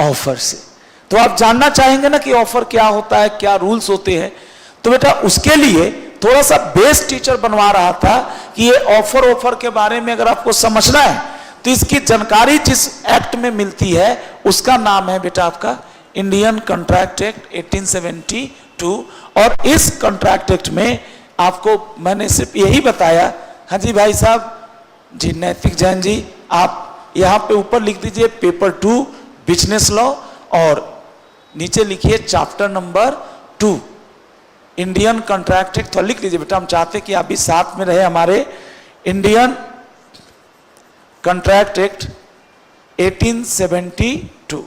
ऑफर से। तो आप जानना चाहेंगे ना कि ऑफर क्या होता है, क्या रूल्स होते हैं। तो बेटा उसके लिए थोड़ा सा बेस टीचर बनवा रहा था कि ये ऑफर के बारे में अगर आपको समझना है तो इसकी जानकारी जिस एक्ट में मिलती है उसका नाम है बेटा आपका इंडियन कॉन्ट्रैक्ट एक्ट 1872। और इस कॉन्ट्रैक्ट एक्ट में आपको मैंने सिर्फ यही बताया। हाँ जी भाई साहब जी, नैतिक जैन जी, आप यहाँ पे ऊपर लिख दीजिए पेपर 2 बिजनेस लॉ, और नीचे लिखिए chapter number 2 Indian contract act. तो लिख लीजिए बेटा, हम चाहते कि आप भी साथ में रहे हमारे। Indian contract act 1872।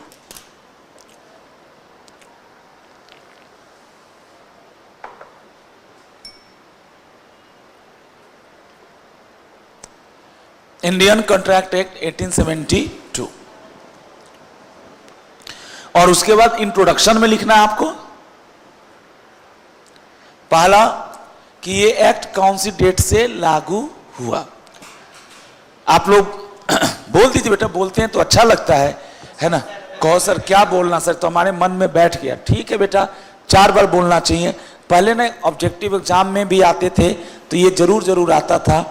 Indian contract act 1872। और उसके बाद इंट्रोडक्शन में लिखना है आपको पहला कि ये एक्ट कौन सी डेट से लागू हुआ। आप लोग बोल दीजिए बेटा, बोलते हैं तो अच्छा लगता है ना। कहो सर क्या बोलना सर, तो हमारे मन में बैठ गया। ठीक है बेटा, 4 बार बोलना चाहिए। पहले ना ऑब्जेक्टिव एग्जाम में भी आते थे तो ये जरूर आता था।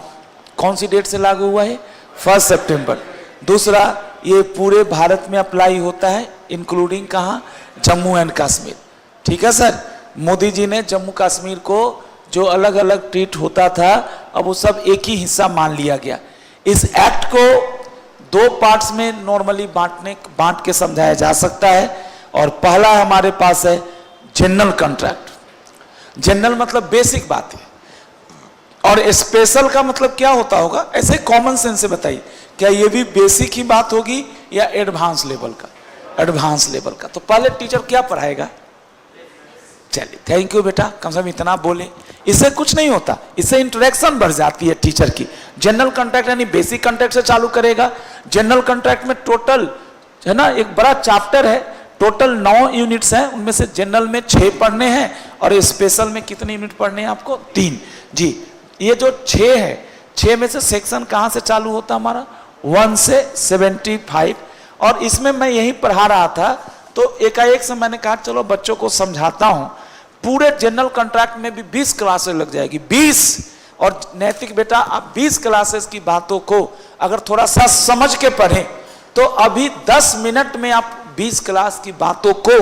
कौन सी डेट से लागू हुआ है? 1 सितंबर। दूसरा, ये पूरे भारत में अप्लाई होता है, इंक्लूडिंग कहाँ? जम्मू एंड कश्मीर। ठीक है सर। मोदी जी ने जम्मू कश्मीर को जो अलग अलग ट्रीट होता था, अब वो सब एक ही हिस्सा मान लिया गया। इस एक्ट को 2 पार्ट्स में नॉर्मली बांट के समझाया जा सकता है। और पहला हमारे पास है जनरल कॉन्ट्रैक्ट। जनरल मतलब बेसिक बात है, और स्पेशल का मतलब क्या होता होगा? ऐसे कॉमन सेंस से बताइए, क्या ये भी बेसिक ही बात होगी या एडवांस लेवल का? एडवांस लेवल का। तो पहले टीचर क्या पढ़ाएगा? चलिए, थैंक यू बेटा, कम से कम इतना बोले। इससे कुछ नहीं होता, इससे इंटरेक्शन बढ़ जाती है टीचर की। जनरल कॉन्ट्रैक्ट यानी बेसिक कॉन्ट्रैक्ट से चालू करेगा। जनरल कॉन्ट्रैक्ट में टोटल है ना एक बड़ा चैप्टर है, टोटल 9 यूनिट्स हैं, उनमें से जनरल में 6 पढ़ने हैं और स्पेशल में कितने यूनिट पढ़ने हैं आपको? 3। जी, ये जो 6 है, 6 में से सेक्शन कहाँ से चालू होता हमारा? 1 से 75। और इसमें मैं यही पढ़ा रहा था तो एकाएक से मैंने कहा चलो बच्चों को समझाता हूँ। पूरे जनरल कॉन्ट्रैक्ट में भी 20 क्लासेस लग जाएगी, 20। और नैतिक बेटा, आप 20 क्लासेस की बातों को अगर थोड़ा सा समझ के पढ़ें तो अभी 10 मिनट में आप 20 क्लास की बातों को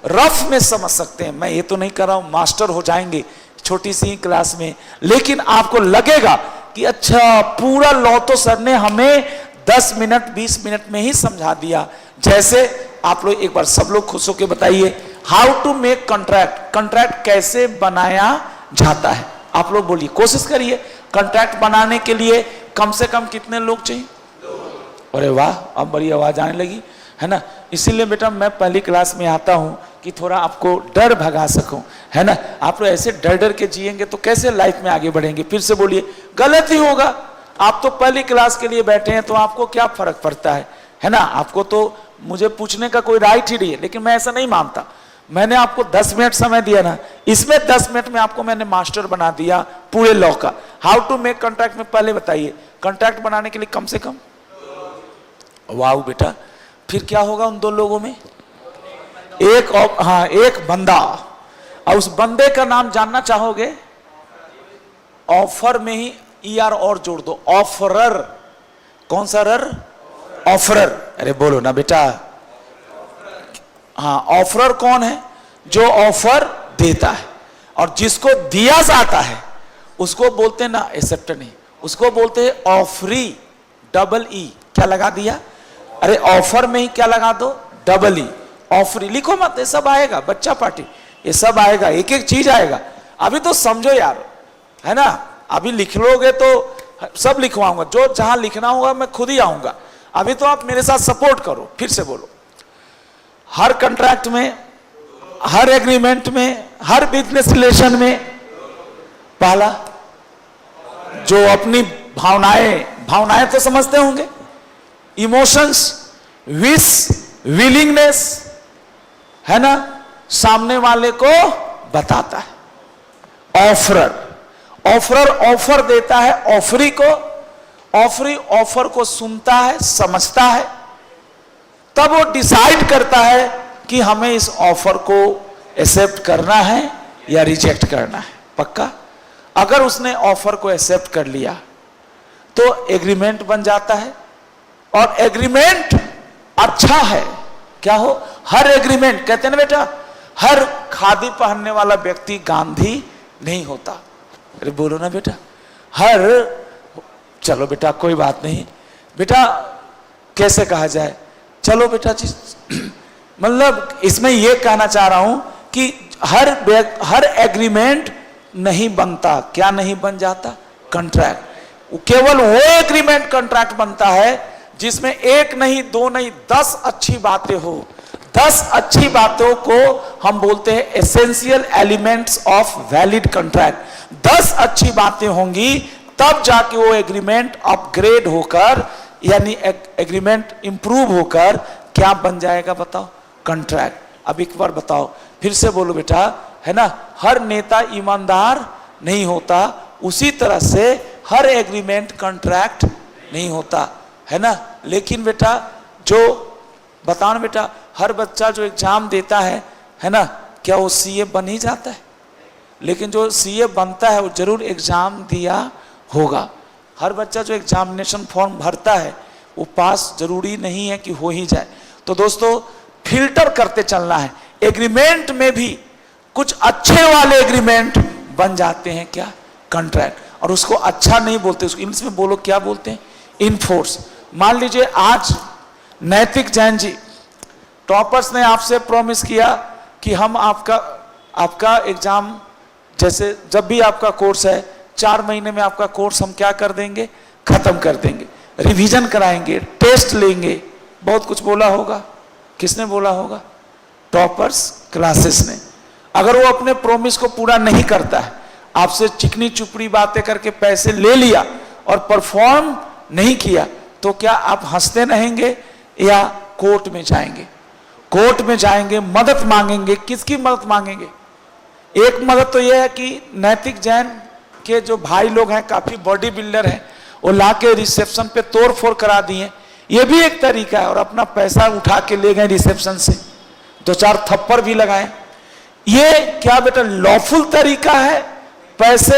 रफ में समझ सकते हैं। मैं ये तो नहीं कर रहा हूँ मास्टर हो जाएंगे छोटी सी क्लास में, लेकिन आपको लगेगा कि अच्छा पूरा लॉ तो सर ने हमें 10 मिनट 20 मिनट में ही समझा दिया। जैसे आप लोग एक बार सब लोग खुश होकर बताइए, how to make contract. Contract कैसे बनाया जाता है? आप लोग बोलिए, कोशिश करिए। कॉन्ट्रैक्ट बनाने के लिए कम से कम कितने लोग चाहिए? अरे वाह, अब बड़ी आवाज आने लगी है ना। इसीलिए बेटा मैं पहली क्लास में आता हूं कि थोड़ा आपको डर भगा सकूं, है ना। आप लोग ऐसे डर डर के जिएंगे तो कैसे लाइफ में आगे बढ़ेंगे? फिर से बोलिए, गलत ही होगा। आप तो पहली क्लास के लिए बैठे हैं तो आपको क्या फर्क पड़ता है ना। आपको तो मुझे पूछने का कोई राइट ही नहीं है, लेकिन मैं ऐसा नहीं मानता। मैंने आपको 10 मिनट समय दिया ना, इसमें 10 मिनट में आपको मैंने मास्टर बना दिया पूरे लॉ का। हाउ टू मेक कॉन्ट्रैक्ट में पहले बताइए, कॉन्ट्रैक्ट बनाने के लिए कम से कम, वाह बेटा, फिर क्या होगा उन 2 लोगों में? एक बंदा। और उस बंदे का नाम जानना चाहोगे? ऑफर में ही ER और जोड़ दो, ऑफरर। कौन सा रर? ऑफरर। अरे बोलो ना बेटा। हाँ, ऑफरर कौन है? जो ऑफर देता है। और जिसको दिया जाता है उसको बोलते हैं ना एक्सेप्टर नहीं, उसको बोलते हैं ऑफरी, डबल E। क्या लगा दिया? अरे ऑफर में ही क्या लगा दो? Double E। ऑफरी लिखो मत, ये सब आएगा, बच्चा पार्टी ये सब आएगा, एक एक चीज आएगा। अभी तो समझो यार, है ना। अभी लिख लोगे तो सब लिखवाऊंगा, जो जहां लिखना होगा मैं खुद ही आऊंगा। अभी तो आप मेरे साथ सपोर्ट करो। फिर से बोलो, हर कॉन्ट्रैक्ट में, हर एग्रीमेंट में, हर बिजनेस रिलेशन में, पहला जो अपनी भावनाएं तो समझते होंगे, इमोशंस, विश, विलिंगनेस, है ना, सामने वाले को बताता है। ऑफरर ऑफर देता है ऑफरी को, ऑफरी ऑफर को सुनता है, समझता है, तब वो डिसाइड करता है कि हमें इस ऑफर को एक्सेप्ट करना है या रिजेक्ट करना है। पक्का? अगर उसने ऑफर को एक्सेप्ट कर लिया तो एग्रीमेंट बन जाता है, और एग्रीमेंट अच्छा है। क्या हो? हर एग्रीमेंट, कहते हैं ना बेटा, हर खादी पहनने वाला व्यक्ति गांधी नहीं होता। अरे बोलो ना बेटा, चलो बेटा कोई बात नहीं बेटा, कैसे कहा जाए, चलो बेटा जी, मतलब इसमें यह कहना चाह रहा हूं कि हर एग्रीमेंट नहीं बनता। क्या नहीं बन जाता? कॉन्ट्रैक्ट। केवल वो एग्रीमेंट कॉन्ट्रैक्ट बनता है जिसमें एक नहीं, दो नहीं, 10 अच्छी बातें हो। 10 अच्छी बातों को हम बोलते हैं essential elements of valid contract. 10 अच्छी बातें होंगी तब जाके वो एग्रीमेंट अपग्रेड होकर, यानी एग्रीमेंट इंप्रूव होकर क्या बन जाएगा? बताओ, कॉन्ट्रैक्ट। अब एक बार बताओ, फिर से बोलो बेटा, है ना, हर नेता ईमानदार नहीं होता, उसी तरह से हर एग्रीमेंट कॉन्ट्रैक्ट नहीं होता, है ना। लेकिन बेटा जो बताओ ना बेटा, हर बच्चा जो एग्जाम देता है ना, क्या वो सीए बन ही जाता है? लेकिन जो सीए बनता है वो जरूर एग्जाम दिया होगा। हर बच्चा जो एग्जामिनेशन फॉर्म भरता है वो पास जरूरी नहीं है कि हो ही जाए। तो दोस्तों, फिल्टर करते चलना है। एग्रीमेंट में भी कुछ अच्छे वाले एग्रीमेंट बन जाते हैं, क्या? कॉन्ट्रैक्ट। और उसको अच्छा नहीं बोलते, उसको इंग्लिश में बोलो, क्या बोलते हैं? इनफोर्स। मान लीजिए आज नैतिक जैन जी, टॉपर्स ने आपसे प्रॉमिस किया कि हम आपका एग्जाम, जैसे जब भी आपका कोर्स है 4 महीने में आपका कोर्स हम क्या कर देंगे? खत्म कर देंगे, रिवीजन कराएंगे, टेस्ट लेंगे। बहुत कुछ बोला होगा। किसने बोला होगा? टॉपर्स क्लासेस ने। अगर वो अपने प्रॉमिस को पूरा नहीं करता है, आपसे चिकनी चुपड़ी बातें करके पैसे ले लिया और परफॉर्म नहीं किया, तो क्या आप हंसते रहेंगे या कोर्ट में जाएंगे? कोर्ट में जाएंगे, मदद मांगेंगे। किसकी मदद मांगेंगे? एक मदद तो यह है कि नैतिक जैन के जो भाई लोग हैं, काफी बॉडी बिल्डर हैं, वो लाके रिसेप्शन पे तोड़ फोड़ करा दिए, ये भी एक तरीका है। और अपना पैसा उठा के ले गए रिसेप्शन से, 2-4 थप्पड़ भी लगाए। ये क्या बेटा लॉफुल तरीका है पैसे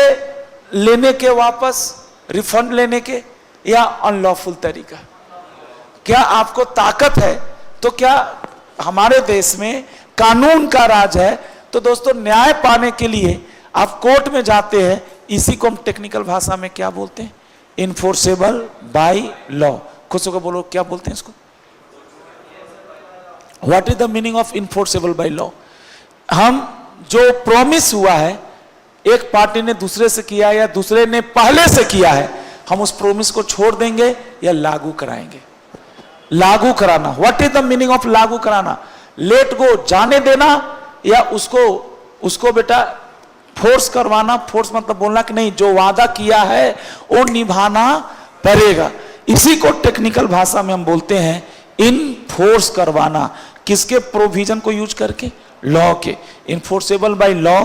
लेने के, वापस रिफंड लेने के, या अनलॉफुल तरीका? क्या आपको ताकत है तो क्या हमारे देश में कानून का राज है? तो दोस्तों, न्याय पाने के लिए आप कोर्ट में जाते हैं। इसी को हम टेक्निकल भाषा में क्या बोलते हैं? Enforceable by law. खुद से बोलो, क्या बोलते हैं इसको? What is the meaning of enforceable by law? हम जो प्रॉमिस हुआ है, एक पार्टी ने दूसरे से किया या दूसरे ने पहले से किया है, हम उस प्रॉमिस को छोड़ देंगे या लागू कराएंगे? लागू कराना। What is the meaning of लागू कराना? लेट गो, जाने देना, या उसको बेटा फोर्स करवाना। फोर्स मतलब बोलना कि नहीं, जो वादा किया है वो निभाना पड़ेगा। इसी को टेक्निकल भाषा में हम बोलते हैं इनफोर्स करवाना। किसके प्रोविजन को यूज करके? लॉ के। इन्फोर्सेबल बाय लॉ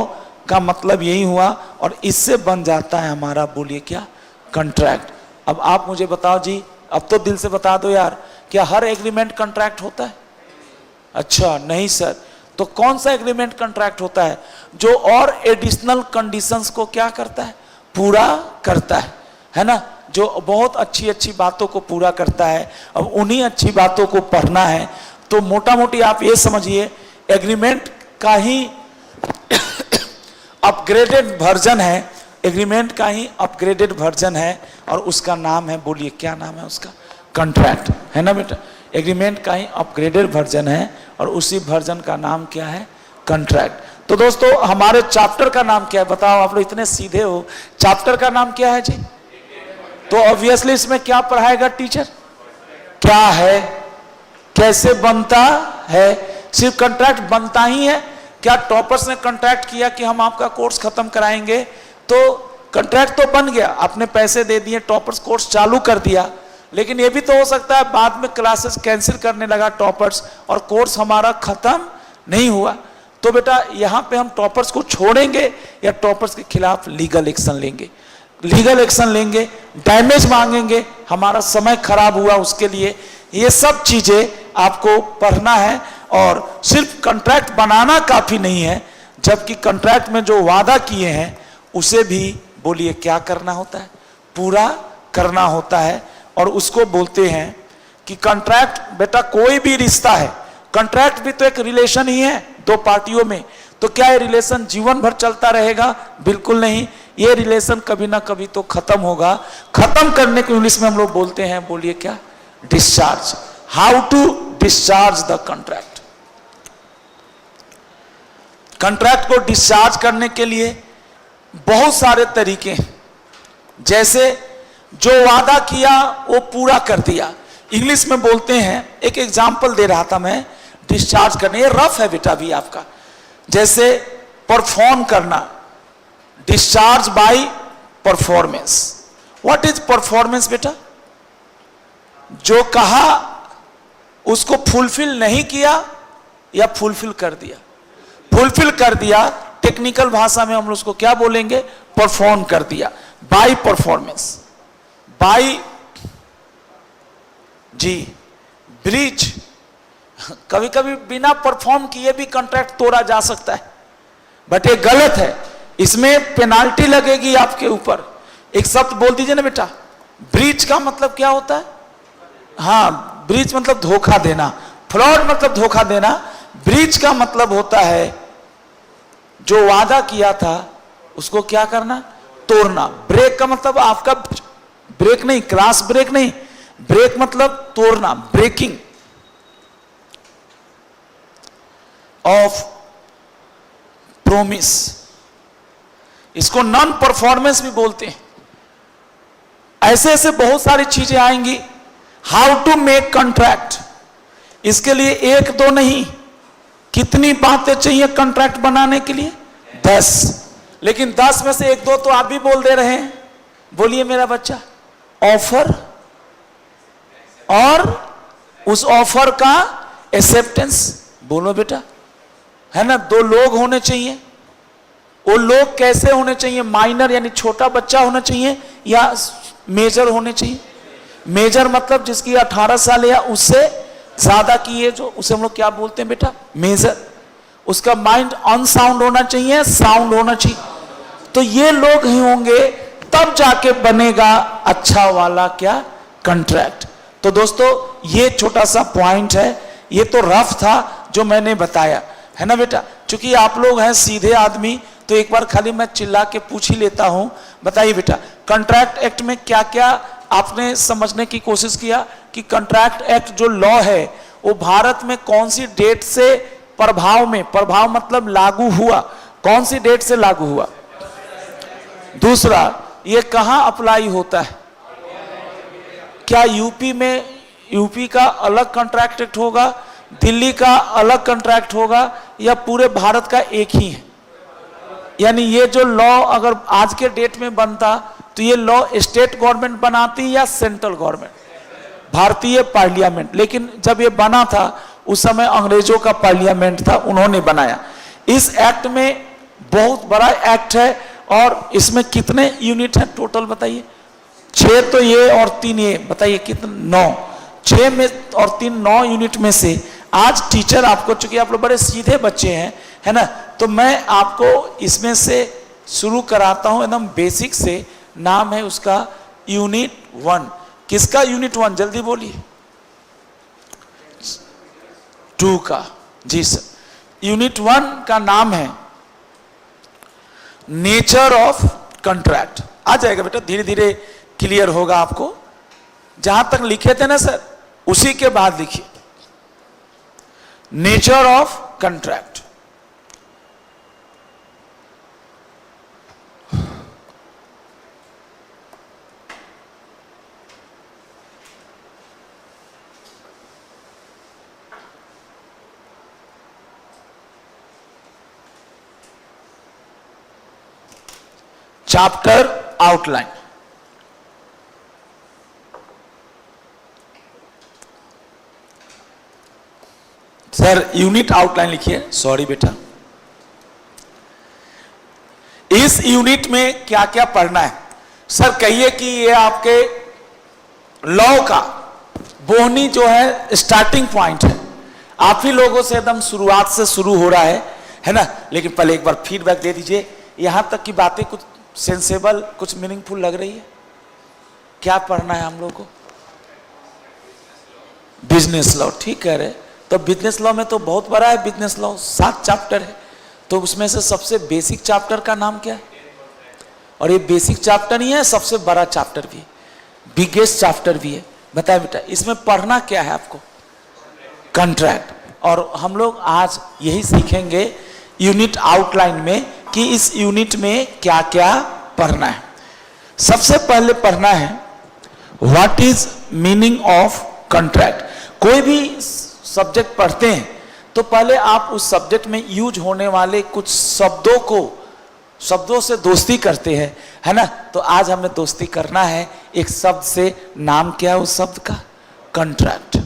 का मतलब यही हुआ, और इससे बन जाता है हमारा, बोलिए क्या? कॉन्ट्रैक्ट। अब आप मुझे बताओ जी, अब तो दिल से बता दो यार, क्या हर एग्रीमेंट कॉन्ट्रैक्ट होता है? अच्छा नहीं सर, तो कौन सा एग्रीमेंट कॉन्ट्रैक्ट होता है? जो और एडिशनल कंडीशंस को क्या करता है? पूरा करता है ना, जो बहुत अच्छी अच्छी बातों को पूरा करता है। अब उन्हीं अच्छी बातों को पढ़ना है, तो मोटा मोटी आप ये समझिए, एग्रीमेंट का ही अपग्रेडेड वर्जन है। एग्रीमेंट का ही अपग्रेडेड वर्जन है, और उसका नाम है, बोलिए क्या नाम है उसका? कॉन्ट्रैक्ट, है ना बेटा। एग्रीमेंट का ही अपग्रेडेड वर्जन है, और उसी वर्जन का नाम क्या है? कॉन्ट्रैक्ट। तो दोस्तों हमारे चैप्टर का नाम क्या है बताओ, आप लोग इतने सीधे हो, चैप्टर का नाम क्या है जी? तो ऑब्वियसली इसमें क्या पढ़ाएगा टीचर? क्या है, कैसे बनता है, सिर्फ कॉन्ट्रैक्ट बनता ही है क्या? टॉपर्स ने कॉन्ट्रैक्ट किया कि हम आपका कोर्स खत्म कराएंगे, तो कॉन्ट्रैक्ट तो बन गया, आपने पैसे दे दिए, टॉपर्स कोर्स चालू कर दिया, लेकिन ये भी तो हो सकता है बाद में क्लासेस कैंसिल करने लगा टॉपर्स और कोर्स हमारा खत्म नहीं हुआ। तो बेटा यहां पे हम टॉपर्स को छोड़ेंगे या टॉपर्स के खिलाफ लीगल एक्शन लेंगे? लीगल एक्शन लेंगे, डैमेज मांगेंगे, हमारा समय खराब हुआ उसके लिए। ये सब चीजें आपको पढ़ना है और सिर्फ कॉन्ट्रैक्ट बनाना काफी नहीं है, जबकि कॉन्ट्रैक्ट में जो वादा किए हैं उसे भी बोलिए क्या करना होता है? पूरा करना होता है। और उसको बोलते हैं कि कॉन्ट्रैक्ट बेटा कोई भी रिश्ता है, कॉन्ट्रैक्ट भी तो एक रिलेशन ही है दो पार्टियों में। तो क्या ये रिलेशन जीवन भर चलता रहेगा? बिल्कुल नहीं, ये रिलेशन कभी ना कभी तो खत्म होगा। खत्म करने को इंग्लिश में हम लोग बोलते हैं, बोलिए क्या? Discharge. How to discharge the contract? Contract को डिस्चार्ज करने के लिए बहुत सारे तरीके हैं, जैसे जो वादा किया वो पूरा कर दिया। इंग्लिश में बोलते हैं, एक एग्जांपल दे रहा था मैं डिस्चार्ज करने, ये रफ है बेटा भी आपका, जैसे परफॉर्म करना, discharge by performance. What is performance बेटा? जो कहा उसको फुलफिल नहीं किया या फुलफिल कर दिया? फुलफिल कर दिया, टेक्निकल भाषा में हम उसको क्या बोलेंगे? परफॉर्म कर दिया। बाय परफॉर्मेंस, बाय जी ब्रीच। कभी कभी बिना परफॉर्म किए भी कॉन्ट्रैक्ट तोड़ा जा सकता है, बट ये गलत है, इसमें पेनाल्टी लगेगी आपके ऊपर। एक शब्द बोल दीजिए ना बेटा, ब्रीच का मतलब क्या होता है? हाँ, ब्रीच मतलब धोखा देना, फ्रॉड मतलब धोखा देना। ब्रीच का मतलब होता है जो वादा किया था उसको क्या करना? तोड़ना। ब्रेक का मतलब आपका ब्रेक नहीं, क्रॉस ब्रेक नहीं, ब्रेक मतलब तोड़ना, ब्रेकिंग ऑफ प्रोमिस। इसको नॉन परफॉर्मेंस भी बोलते हैं। ऐसे ऐसे बहुत सारी चीजें आएंगी। हाउ टू मेक कॉन्ट्रैक्ट, इसके लिए एक दो नहीं, कितनी बातें चाहिए कॉन्ट्रैक्ट बनाने के लिए? 10। लेकिन 10 में से एक दो तो आप भी बोल दे रहे हैं, बोलिए मेरा बच्चा। ऑफर और उस ऑफर का एक्सेप्टेंस, बोलो बेटा, है ना? दो लोग होने चाहिए। वो लोग कैसे होने चाहिए? माइनर यानी छोटा बच्चा होना चाहिए या मेजर होने चाहिए? मेजर मतलब जिसकी 18 साल या उससे ज्यादा की है, जो उसे हम लोग क्या बोलते हैं बेटा? मेजर। उसका माइंड अनसाउंड होना चाहिए, साउंड होना चाहिए। तो ये लोग ही होंगे, तब जाके बनेगा अच्छा वाला क्या? कॉन्ट्रैक्ट। तो दोस्तों ये छोटा सा पॉइंट है, ये तो रफ था जो मैंने बताया, है ना बेटा? क्योंकि आप लोग हैं सीधे आदमी, तो एक बार खाली मैं चिल्ला के पूछ ही लेता हूं। बताइए बेटा, कॉन्ट्रैक्ट एक्ट में क्या क्या आपने समझने की कोशिश किया कि कॉन्ट्रैक्ट एक्ट जो लॉ है वो भारत में कौन सी डेट से प्रभाव में, प्रभाव मतलब लागू हुआ, कौन सी डेट से लागू हुआ? दूसरा, ये कहां अप्लाई होता है? क्या यूपी में, यूपी का अलग कॉन्ट्रैक्ट एक्ट होगा, दिल्ली का अलग कॉन्ट्रैक्ट होगा, या पूरे भारत का एक ही है? यानी ये जो लॉ अगर आज के डेट में बनता तो ये लॉ स्टेट गवर्नमेंट बनाती या सेंट्रल गवर्नमेंट? भारतीय पार्लियामेंट। लेकिन जब ये बना था उस समय अंग्रेजों का पार्लियामेंट था, उन्होंने बनाया। इस एक्ट में बहुत बड़ा एक्ट है और इसमें कितने यूनिट हैं टोटल बताइए? 6 तो ये और 3 ये, बताइए कितने? 9। 6 में और 3 9 यूनिट में से आज टीचर आपको, चूंकि आप लोग बड़े सीधे बच्चे हैं, है ना, तो मैं आपको इसमें से शुरू कराता हूं एकदम बेसिक से। नाम है उसका यूनिट 1। किसका यूनिट 1? जल्दी बोलिए। 2 का। जी सर। यूनिट 1 का नाम है नेचर ऑफ कॉन्ट्रैक्ट। आ जाएगा बेटा, धीरे धीरे क्लियर होगा आपको। जहां तक लिखे थे ना सर, उसी के बाद लिखिए, nature of contract. Chapter outline. Sir unit outline लिखिए। सॉरी बेटा, इस यूनिट में क्या क्या पढ़ना है? सर कहिए कि ये आपके लॉ का बोहनी जो है स्टार्टिंग पॉइंट है। आप ही लोगों से एकदम शुरुआत से शुरू हो रहा है ना। लेकिन पहले एक बार फीडबैक दे दीजिए, यहां तक की बातें कुछ सेंसेबल, कुछ मीनिंगफुल लग रही है? क्या पढ़ना है हम लोग को? बिजनेस लॉ, ठीक कह रहे। तो बिजनेस लॉ में तो बहुत बड़ा है बिजनेस लॉ, 7 चैप्टर है। तो उसमें से सबसे बेसिक चैप्टर का नाम क्या है? और ये बेसिक चैप्टर ही है, सबसे बड़ा चैप्टर भी है, बिगेस्ट चैप्टर भी है। बताए बेटा, इसमें पढ़ना क्या है आपको? कॉन्ट्रैक्ट। और हम लोग आज यही सीखेंगे यूनिट आउटलाइन में कि इस यूनिट में क्या क्या पढ़ना है। सबसे पहले पढ़ना है what is meaning of contract. कोई भी सब्जेक्ट पढ़ते हैं तो पहले आप उस सब्जेक्ट में यूज होने वाले कुछ शब्दों से दोस्ती करते हैं, है ना। तो आज हमें दोस्ती करना है एक शब्द से। नाम क्या है उस शब्द का? कॉन्ट्रैक्ट,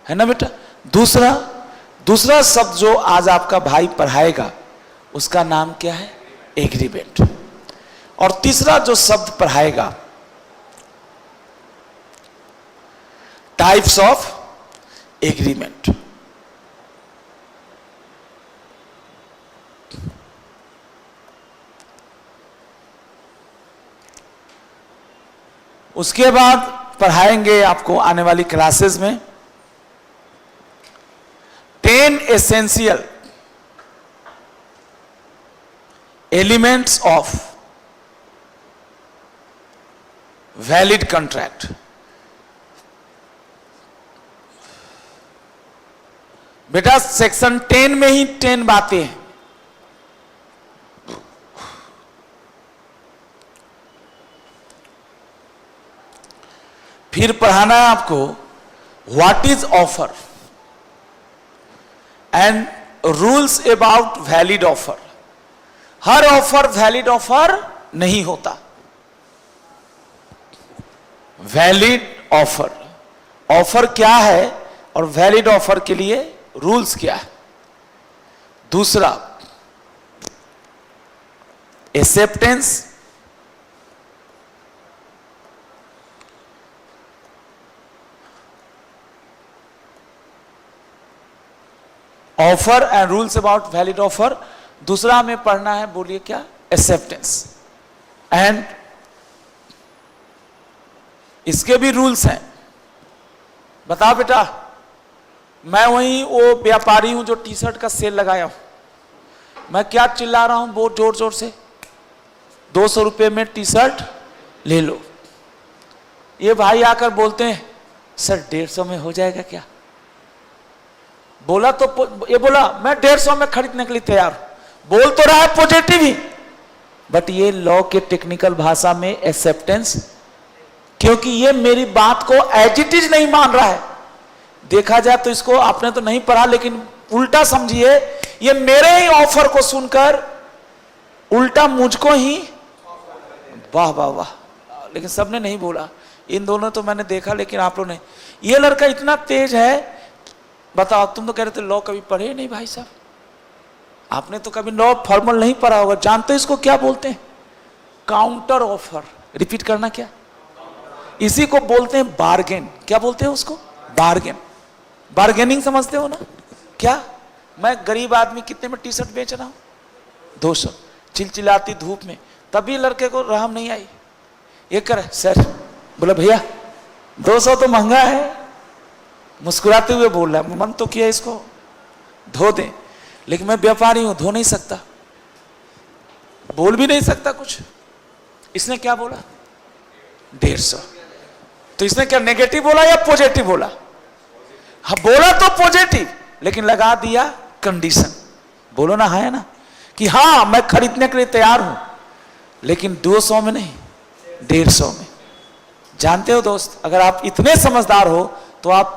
है ना बेटा। दूसरा शब्द जो आज आपका भाई पढ़ाएगा उसका नाम क्या है? एग्रीमेंट। और तीसरा जो शब्द पढ़ाएगा टाइप्स ऑफ एग्रीमेंट। उसके बाद पढ़ाएंगे आपको आने वाली क्लासेस में 10 essential elements of valid contract. बेटा सेक्शन 10 में ही 10 बातें हैं। फिर पढ़ाना है आपको what is offer and rules about valid offer. Her offer valid offer नहीं होता। वैलिड ऑफर, ऑफर क्या है और वैलिड ऑफर के लिए रूल्स क्या है। दूसरा acceptance, offer and rules about valid offer. दूसरा हमें पढ़ना है, बोलिए क्या? एक्सेप्टेंस। एंड इसके भी रूल्स हैं। बताओ बेटा, मैं वही वो व्यापारी हूं जो टी शर्ट का सेल लगाया हूं। मैं क्या चिल्ला रहा हूं बहुत जोर जोर से? 200 रुपये में टी शर्ट ले लो। ये भाई आकर बोलते हैं सर 150 में हो जाएगा क्या? बोला तो ये बोला मैं 150 में खरीदने के लिए तैयार हूं। बोल तो रहा है पॉजिटिव ही, बट ये लॉ के टेक्निकल भाषा में एक्सेप्टेंस, क्योंकि ये मेरी बात को एज इट इज नहीं मान रहा है। देखा जाए तो इसको आपने तो नहीं पढ़ा, लेकिन उल्टा समझिए, ये मेरे ही ऑफर को सुनकर उल्टा मुझको ही वाह वाह वाह। लेकिन सबने नहीं बोला, इन दोनों तो मैंने देखा, लेकिन आप लोग नहीं। ये लड़का इतना तेज है। बताओ, तुम तो कह रहे थे लॉ कभी पढ़े नहीं भाई साहब, आपने तो कभी लॉ फॉर्मल नहीं पढ़ा होगा। जानते हो इसको क्या बोलते हैं? Counter offer. रिपीट करना क्या? इसी को बोलते हैं बार्गेन। क्या बोलते हैं उसको? बार्गेन। बार्गेनिंग समझते हो ना? क्या मैं गरीब आदमी कितने में टी शर्ट बेच रहा हूं? 200। चिलचिलाती धूप में, तभी लड़के को रहम नहीं आई। ये कर सर, बोला भैया 200 तो महंगा है। मुस्कुराते हुए बोल रहा है, मन तो किया इसको धो दे, लेकिन मैं व्यापारी हूं, धो नहीं सकता, बोल भी नहीं सकता कुछ। इसने क्या बोला? 150। तो इसने क्या नेगेटिव बोला या पॉजिटिव बोला? हाँ बोला तो पॉजिटिव, लेकिन लगा दिया कंडीशन। बोलो ना, है ना, कि हाँ मैं खरीदने के लिए तैयार हूं, लेकिन 200 में नहीं, 150 में। जानते हो दोस्त, अगर आप इतने समझदार हो तो आप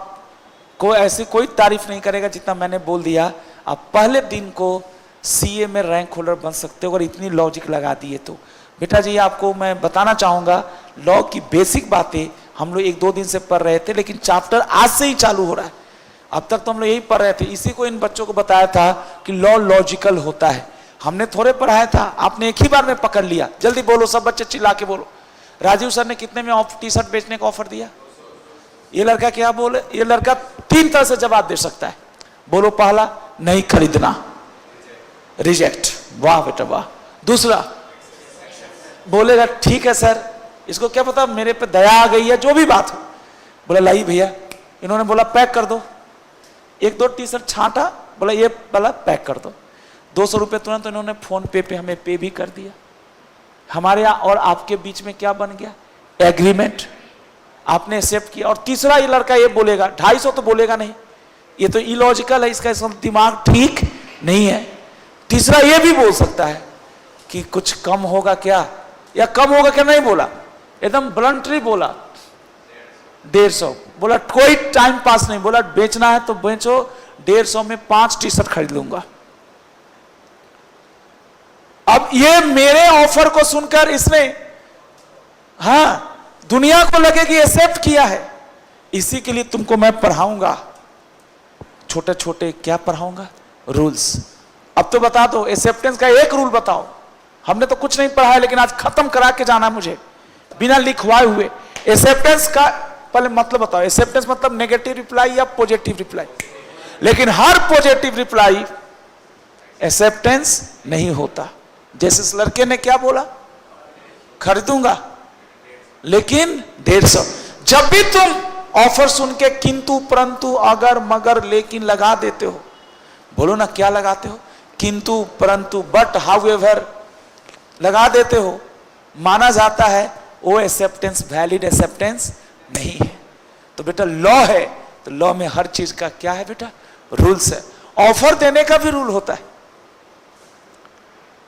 को ऐसी कोई तारीफ नहीं करेगा जितना मैंने बोल दिया। आप पहले दिन को सीए में रैंक होल्डर बन सकते हो अगर इतनी लॉजिक लगा दिए तो। बेटा जी आपको मैं बताना चाहूंगा लॉ की बेसिक बातें हम लोग 1-2 दिन से पढ़ रहे थे, लेकिन चैप्टर आज से ही चालू हो रहा है। अब तक तो हम लोग यही पढ़ रहे थे, इसी को इन बच्चों को बताया था कि लॉ लॉजिकल होता है। हमने थोड़े पढ़ाया था, आपने एक ही बार में पकड़ लिया। जल्दी बोलो सब बच्चे, चिल्ला के बोलो। राजीव सर ने कितने में टी शर्ट बेचने का ऑफर दिया? ये लड़का क्या बोले? ये लड़का 3 तरह से जवाब दे सकता है। बोलो पहला, नहीं खरीदना, रिजेक्ट। वाह बेटा वाह। दूसरा बोलेगा ठीक है सर, इसको क्या पता मेरे पे दया आ गई है, जो भी बात हो। बोला लाई भैया, इन्होंने बोला पैक कर दो। 1-2 टी शर्ट छांटा, बोला ये वाला पैक कर दो। 200 रुपये तुरंत इन्होंने फोन पे हमें पे भी कर दिया। हमारे और आपके बीच में क्या बन गया? एग्रीमेंट। आपने एक्सेप्ट किया। और तीसरा ये लड़का ये बोलेगा 250 तो बोलेगा नहीं, ये तो इलॉजिकल है, इसका दिमाग ठीक नहीं है। तीसरा ये भी बोल सकता है कि कुछ कम होगा क्या, या कम होगा क्या, नहीं बोला, एकदम ब्लंटली बोला 150। बोला कोई टाइम पास नहीं, बोला बेचना है तो बेचो, 150 में 5 टी शर्ट खरीद लूंगा। अब ये मेरे ऑफर को सुनकर इसने हाँ दुनिया को लगे कि एक्सेप्ट किया है। इसी के लिए तुमको मैं पढ़ाऊंगा, छोटे छोटे क्या पढ़ाऊंगा, रूल्स। अब तो बता दो एक्सेप्टेंस का एक रूल बताओ। हमने तो कुछ नहीं पढ़ा है, लेकिन आज खत्म करा के जाना मुझे बिना लिखवाए हुए। एक्सेप्टेंस का पहले मतलब बताओ। एक्सेप्टेंस मतलब नेगेटिव रिप्लाई या पॉजिटिव रिप्लाई। लेकिन हर पॉजिटिव रिप्लाई एक्सेप्टेंस नहीं होता। जैसे इस लड़के ने क्या बोला, खरीदूंगा लेकिन 150। जब भी तुम ऑफर सुन के किंतु परंतु अगर मगर लेकिन लगा देते हो, बोलो ना क्या लगाते हो, किंतु परंतु बट हाउएवर लगा देते हो, माना जाता है वो एक्सेप्टेंस वैलिड एक्सेप्टेंस नहीं है। तो बेटा लॉ है, तो लॉ में हर चीज का क्या है बेटा, रूल्स है। ऑफर देने का भी रूल होता है।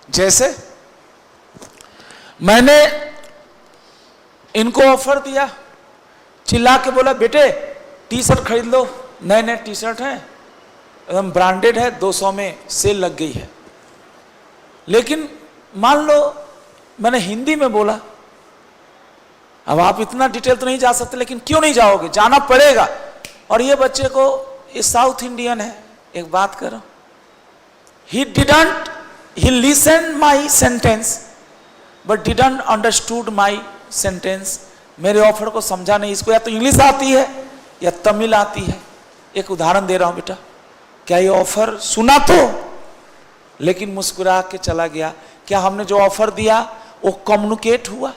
जैसे मैंने इनको ऑफर दिया, चिल्ला के बोला बेटे टी शर्ट खरीद लो, नए नए टी शर्ट हैं, एकदम ब्रांडेड है, 200 में सेल लग गई है। लेकिन मान लो मैंने हिंदी में बोला, अब आप इतना डिटेल तो नहीं जा सकते, लेकिन क्यों नहीं जाओगे, जाना पड़ेगा। और ये बच्चे को, ये साउथ इंडियन है, एक बात करो, he listened my sentence but didn't understood my sentence। मेरे ऑफर को समझा नहीं। इसको या तो इंग्लिश आती है या तमिल आती है। एक उदाहरण दे रहा हूं बेटा, क्या ये ऑफर सुना तो लेकिन मुस्कुरा के चला गया? क्या हमने जो ऑफर दिया वो कम्युनिकेट हुआ?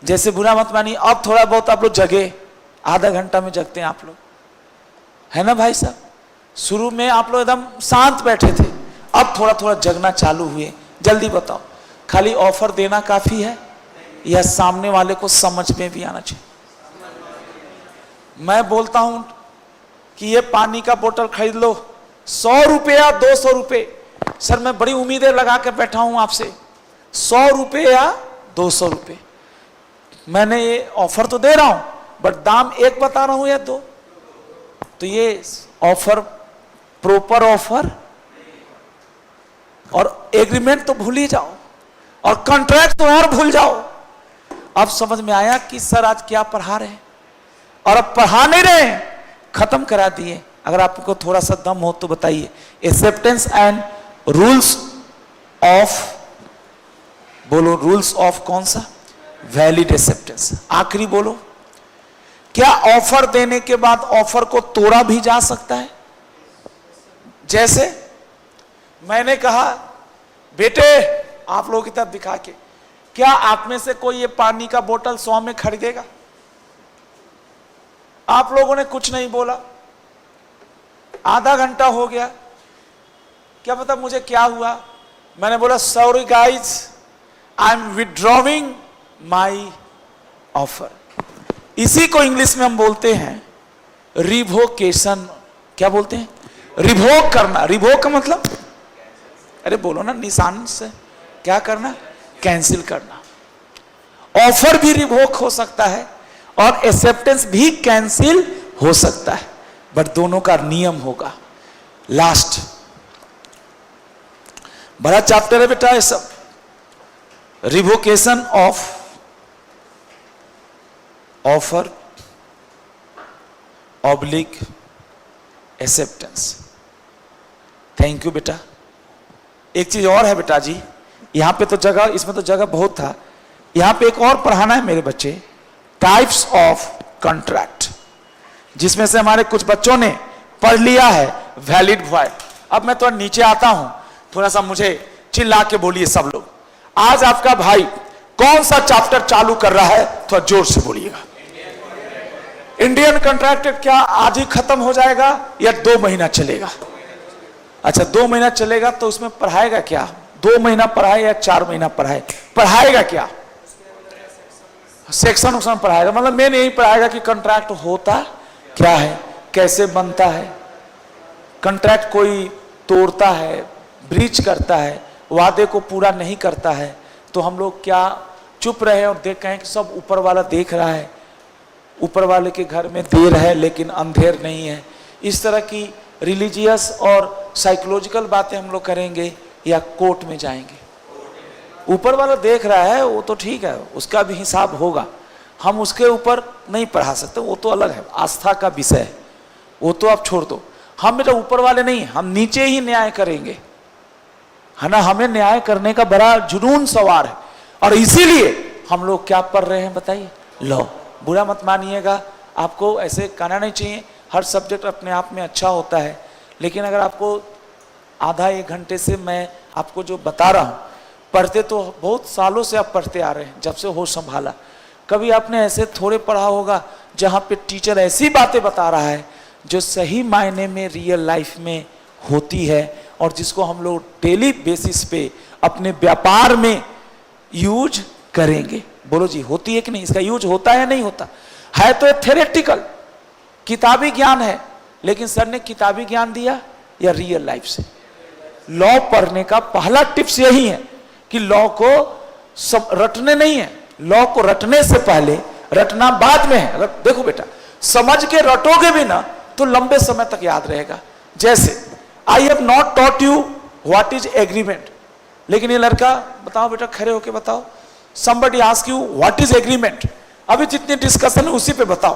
जैसे बुरा मत मानिए, अब थोड़ा बहुत आप लोग जगे, आधा घंटा में जगते हैं आप लोग, है ना भाई साहब? शुरू में आप लोग एकदम शांत बैठे थे, अब थोड़ा थोड़ा जगना चालू हुए। जल्दी बताओ, खाली ऑफर देना काफी है या सामने वाले को समझ में भी आना चाहिए? मैं बोलता हूं कि ये पानी का बोतल खरीद लो, 100 रुपये या 200 रुपये। सर मैं बड़ी उम्मीदें लगा कर बैठा हूं आपसे, 100 रुपये या 200 रुपये। मैंने ये ऑफर तो दे रहा हूं, बट दाम एक बता रहा हूं या 2। तो ये ऑफर प्रॉपर ऑफर, और एग्रीमेंट तो भूल ही जाओ, और कॉन्ट्रैक्ट तो और भूल जाओ। अब समझ में आया कि सर आज क्या पढ़ा रहे हैं, और अब पढ़ा नहीं रहे हैं, खत्म करा दिए। अगर आपको थोड़ा सा दम हो तो बताइए, एक्सेप्टेंस एंड रूल्स ऑफ, बोलो रूल्स ऑफ कौन सा, वैलिड एक्सेप्टेंस। आखिरी बोलो, क्या ऑफर देने के बाद ऑफर को तोड़ा भी जा सकता है? जैसे मैंने कहा बेटे, आप लोगों की तरफ दिखा के, क्या आप में से कोई ये पानी का बोतल 100 में खरीदेगा? आप लोगों ने कुछ नहीं बोला, आधा घंटा हो गया, क्या पता मुझे क्या हुआ, मैंने बोला sorry guys, I am withdrawing my offer. इसी को इंग्लिश में हम बोलते हैं रिवोकेशन। क्या बोलते हैं? रिवोक करना। रिवोक का मतलब, अरे बोलो ना निशान से, क्या करना, कैंसिल करना। ऑफर भी रिवोक हो सकता है और एक्सेप्टेंस भी कैंसिल हो सकता है, बट दोनों का नियम होगा। लास्ट बड़ा चैप्टर है बेटा ये सब। Revocation of offer oblique acceptance. Thank you बेटा। एक चीज और है बेटा जी, यहां पे तो जगह, इसमें तो जगह बहुत था, यहां पे एक और पढ़ाना है मेरे बच्चे, टाइप्स ऑफ कॉन्ट्रैक्ट, जिसमें से हमारे कुछ बच्चों ने पढ़ लिया है वैलिड वॉइड। अब मैं थोड़ा नीचे आता हूं, थोड़ा सा मुझे चिल्ला के बोलिए सब लोग। आज आपका भाई कौन सा चैप्टर चालू कर रहा है, थोड़ा जोर से बोलिएगा। इंडियन कॉन्ट्रैक्ट क्या आज ही खत्म हो जाएगा या 2 महीना चलेगा? अच्छा 2 महीना चलेगा, तो उसमें पढ़ाएगा क्या? 2 महीना पढ़ाए या 4 महीना पढ़ाए, पढ़ाएगा क्या? सेक्शन उक्शन पढ़ाएगा, मतलब मेन यही पढ़ाएगा कि कॉन्ट्रैक्ट होता क्या है, कैसे बनता है, कॉन्ट्रैक्ट कोई तोड़ता है, ब्रीच करता है, वादे को पूरा नहीं करता है, तो हम लोग क्या चुप रहे और देख कहें कि सब ऊपर वाला देख रहा है, ऊपर वाले के घर में देर है लेकिन अंधेर नहीं है। इस तरह की रिलीजियस और साइकोलॉजिकल बातें हम लोग करेंगे या कोर्ट में जाएंगे? ऊपर वाला देख रहा है वो तो ठीक है, उसका भी हिसाब होगा, हम उसके ऊपर नहीं पढ़ा सकते, वो तो अलग है, आस्था का विषय है, वो तो आप छोड़ दो। हम बेटा ऊपर वाले नहीं, हम नीचे ही न्याय करेंगे, है ना। हमें न्याय करने का बड़ा जुनून सवार है, और इसीलिए हम लोग क्या पढ़ रहे हैं बताइए, लॉ। बुरा मत मानिएगा, आपको ऐसे कहना नहीं चाहिए, हर सब्जेक्ट अपने आप में अच्छा होता है, लेकिन अगर आपको आधा 1 घंटे से मैं आपको जो बता रहा हूँ, पढ़ते तो बहुत सालों से आप पढ़ते आ रहे हैं, जब से होश संभाला। कभी आपने ऐसे थोड़े पढ़ा होगा जहाँ पे टीचर ऐसी बातें बता रहा है जो सही मायने में रियल लाइफ में होती है, और जिसको हम लोग डेली बेसिस पे अपने व्यापार में यूज करेंगे। बोलो जी, होती है कि नहीं? इसका यूज होता है या नहीं होता है? तो थ्योरेटिकल किताबी ज्ञान है, लेकिन सर ने किताबी ज्ञान दिया या रियल लाइफ से? लॉ पढ़ने का पहला टिप्स यही है कि लॉ को सब रटने नहीं है, लॉ को रटने से पहले, रटना बाद में है। देखो बेटा, समझ के रटोगे भी ना तो लंबे समय तक याद रहेगा। जैसे I have not taught you what is agreement, लेकिन ये लड़का, बताओ बेटा, खड़े होके बताओ, somebody ask you what is agreement, अभी जितनी डिस्कशन है उसी पे बताओ।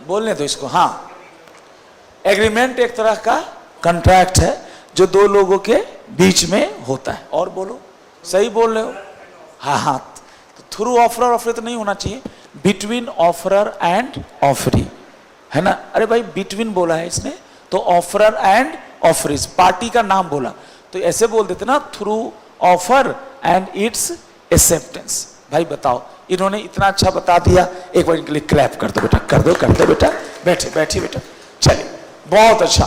बोलने दो इसको। हाँ, एग्रीमेंट एक तरह का कॉन्ट्रैक्ट है जो 2 लोगों के बीच में होता है। और बोलो, सही बोल रहे हो? हाँ हाँ, तो थ्रू ऑफरर, ऑफरी तो नहीं होना चाहिए, बिटवीन ऑफरर एंड ऑफरी, है ना। अरे भाई बिटवीन बोला है इसने, तो ऑफरर एंड ऑफरीज, पार्टी का नाम बोला, तो ऐसे बोल देते ना, through offer and it's acceptance. भाई बताओ, इन्होंने इतना अच्छा बता दिया, एक बार इनके लिए क्लैप कर दो बेटा, कर दो बेटा, बैठे बैठिए बेटा। चलिए, बहुत अच्छा।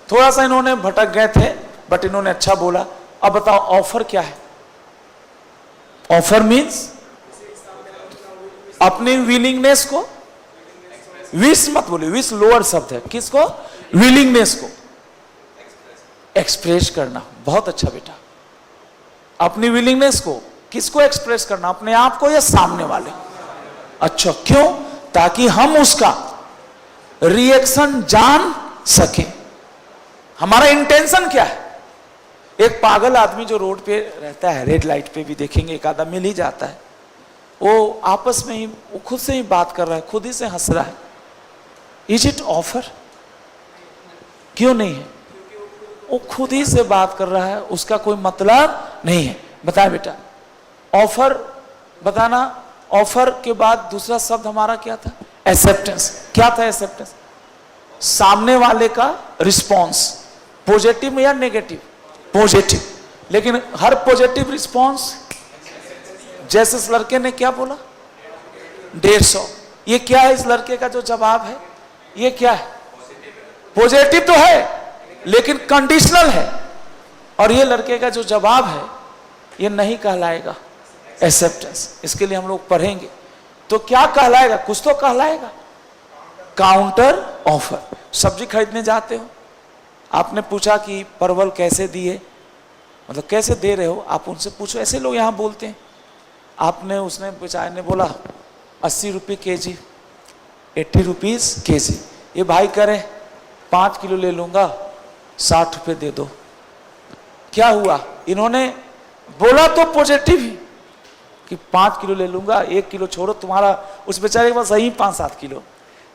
थोड़ा सा इन्होंने भटक गए थे, बट इन्होंने अच्छा बोला। अब बताओ ऑफर क्या है? ऑफर मीन्स अपनी विलिंगनेस को, विश मत बोले, विश लोअर शब्द है, किसको? विलिंगनेस को एक्सप्रेस करना। बहुत अच्छा बेटा, अपनी विलिंगनेस को किसको एक्सप्रेस करना? अपने आप को या सामने वाले? अच्छा, क्यों? ताकि हम उसका रिएक्शन जान सके। हमारा इंटेंशन क्या है? एक पागल आदमी जो रोड पे रहता है, रेड लाइट पे भी देखेंगे एक आदमी मिल ही जाता है, वो आपस में ही, वो खुद से ही बात कर रहा है, खुद ही से हंस रहा है। Is it offer? क्यों नहीं है? वो खुद ही से बात कर रहा है, उसका कोई मतलब नहीं है। बताए बेटा, ऑफर बताना। ऑफर के बाद दूसरा शब्द हमारा क्या था? एक्सेप्टेंस। क्या था एक्सेप्टेंस? सामने वाले का रिस्पॉन्स, पॉजिटिव या नेगेटिव? पॉजिटिव। लेकिन हर पॉजिटिव रिस्पॉन्स, जैसे इस लड़के ने क्या बोला, 150, ये क्या है? इस लड़के का जो जवाब है ये क्या है? पॉजिटिव तो है लेकिन कंडीशनल है, और ये लड़के का जो जवाब है ये नहीं कहलाएगा एक्सेप्टेंस। इसके लिए हम लोग पढ़ेंगे, तो क्या कहलाएगा? कुछ तो कहलाएगा, काउंटर ऑफर। सब्जी खरीदने जाते हो, आपने पूछा कि परवल कैसे दिए, मतलब कैसे दे रहे हो, आप उनसे पूछो, ऐसे लोग यहाँ बोलते हैं। आपने, उसने बेचारे ने बोला 80 रुपये kg, 80 रुपीज kg। ये भाई करे 5 किलो ले लूंगा, 60 रुपए दे दो। क्या हुआ, इन्होंने बोला तो पॉजिटिव ही कि 5 किलो ले लूंगा, 1 किलो छोड़ो, तुम्हारा उस बेचारे के पास सही 5-7 किलो,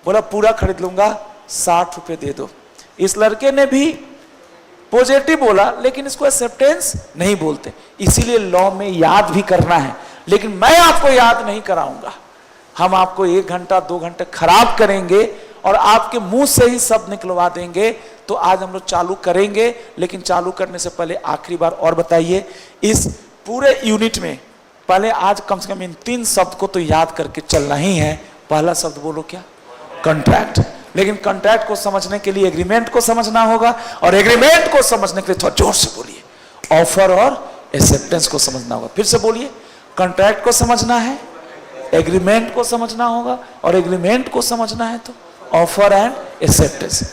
बोला पूरा खरीद लूंगा, 60 रुपए दे दो। इस लड़के ने भी पॉजिटिव बोला, लेकिन इसको एक्सेप्टेंस नहीं बोलते। इसीलिए लॉ में याद भी करना है, लेकिन मैं आपको याद नहीं कराऊंगा। हम आपको 1 घंटा 2 घंटे खराब करेंगे और आपके मुंह से ही शब्द निकलवा देंगे। तो आज हम लोग चालू करेंगे, लेकिन चालू करने से पहले आखिरी बार और बताइए, इस पूरे यूनिट में पहले आज कम से कम इन 3 शब्द को तो याद करके चलना ही है। पहला शब्द बोलो क्या, कॉन्ट्रैक्ट। लेकिन कॉन्ट्रैक्ट को समझने के लिए एग्रीमेंट को समझना होगा, और एग्रीमेंट को समझने के लिए थोड़ा जोर से बोलिए, ऑफर और एक्सेप्टेंस को समझना होगा। फिर से बोलिए, कॉन्ट्रैक्ट को समझना है, एग्रीमेंट को समझना होगा, और एग्रीमेंट को समझना है तो ऑफर एंड एक्सेप्टेंस।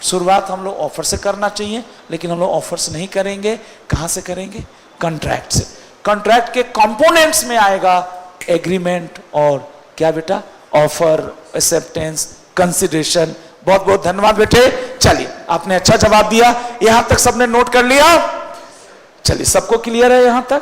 शुरुआत हम लोग ऑफर से करना चाहिए, लेकिन हम लोग ऑफर से नहीं करेंगे। कहां से करेंगे, कॉन्ट्रैक्ट से। कॉन्ट्रैक्ट के कंपोनेंट्स में आएगा एग्रीमेंट और क्या बेटा, ऑफर, एक्सेप्टेंस, कंसिडरेशन। बहुत बहुत धन्यवाद बेटे। चलिए, आपने अच्छा जवाब दिया। यहां तक सबने नोट कर लिया? चलिए, सबको क्लियर है यहां तक?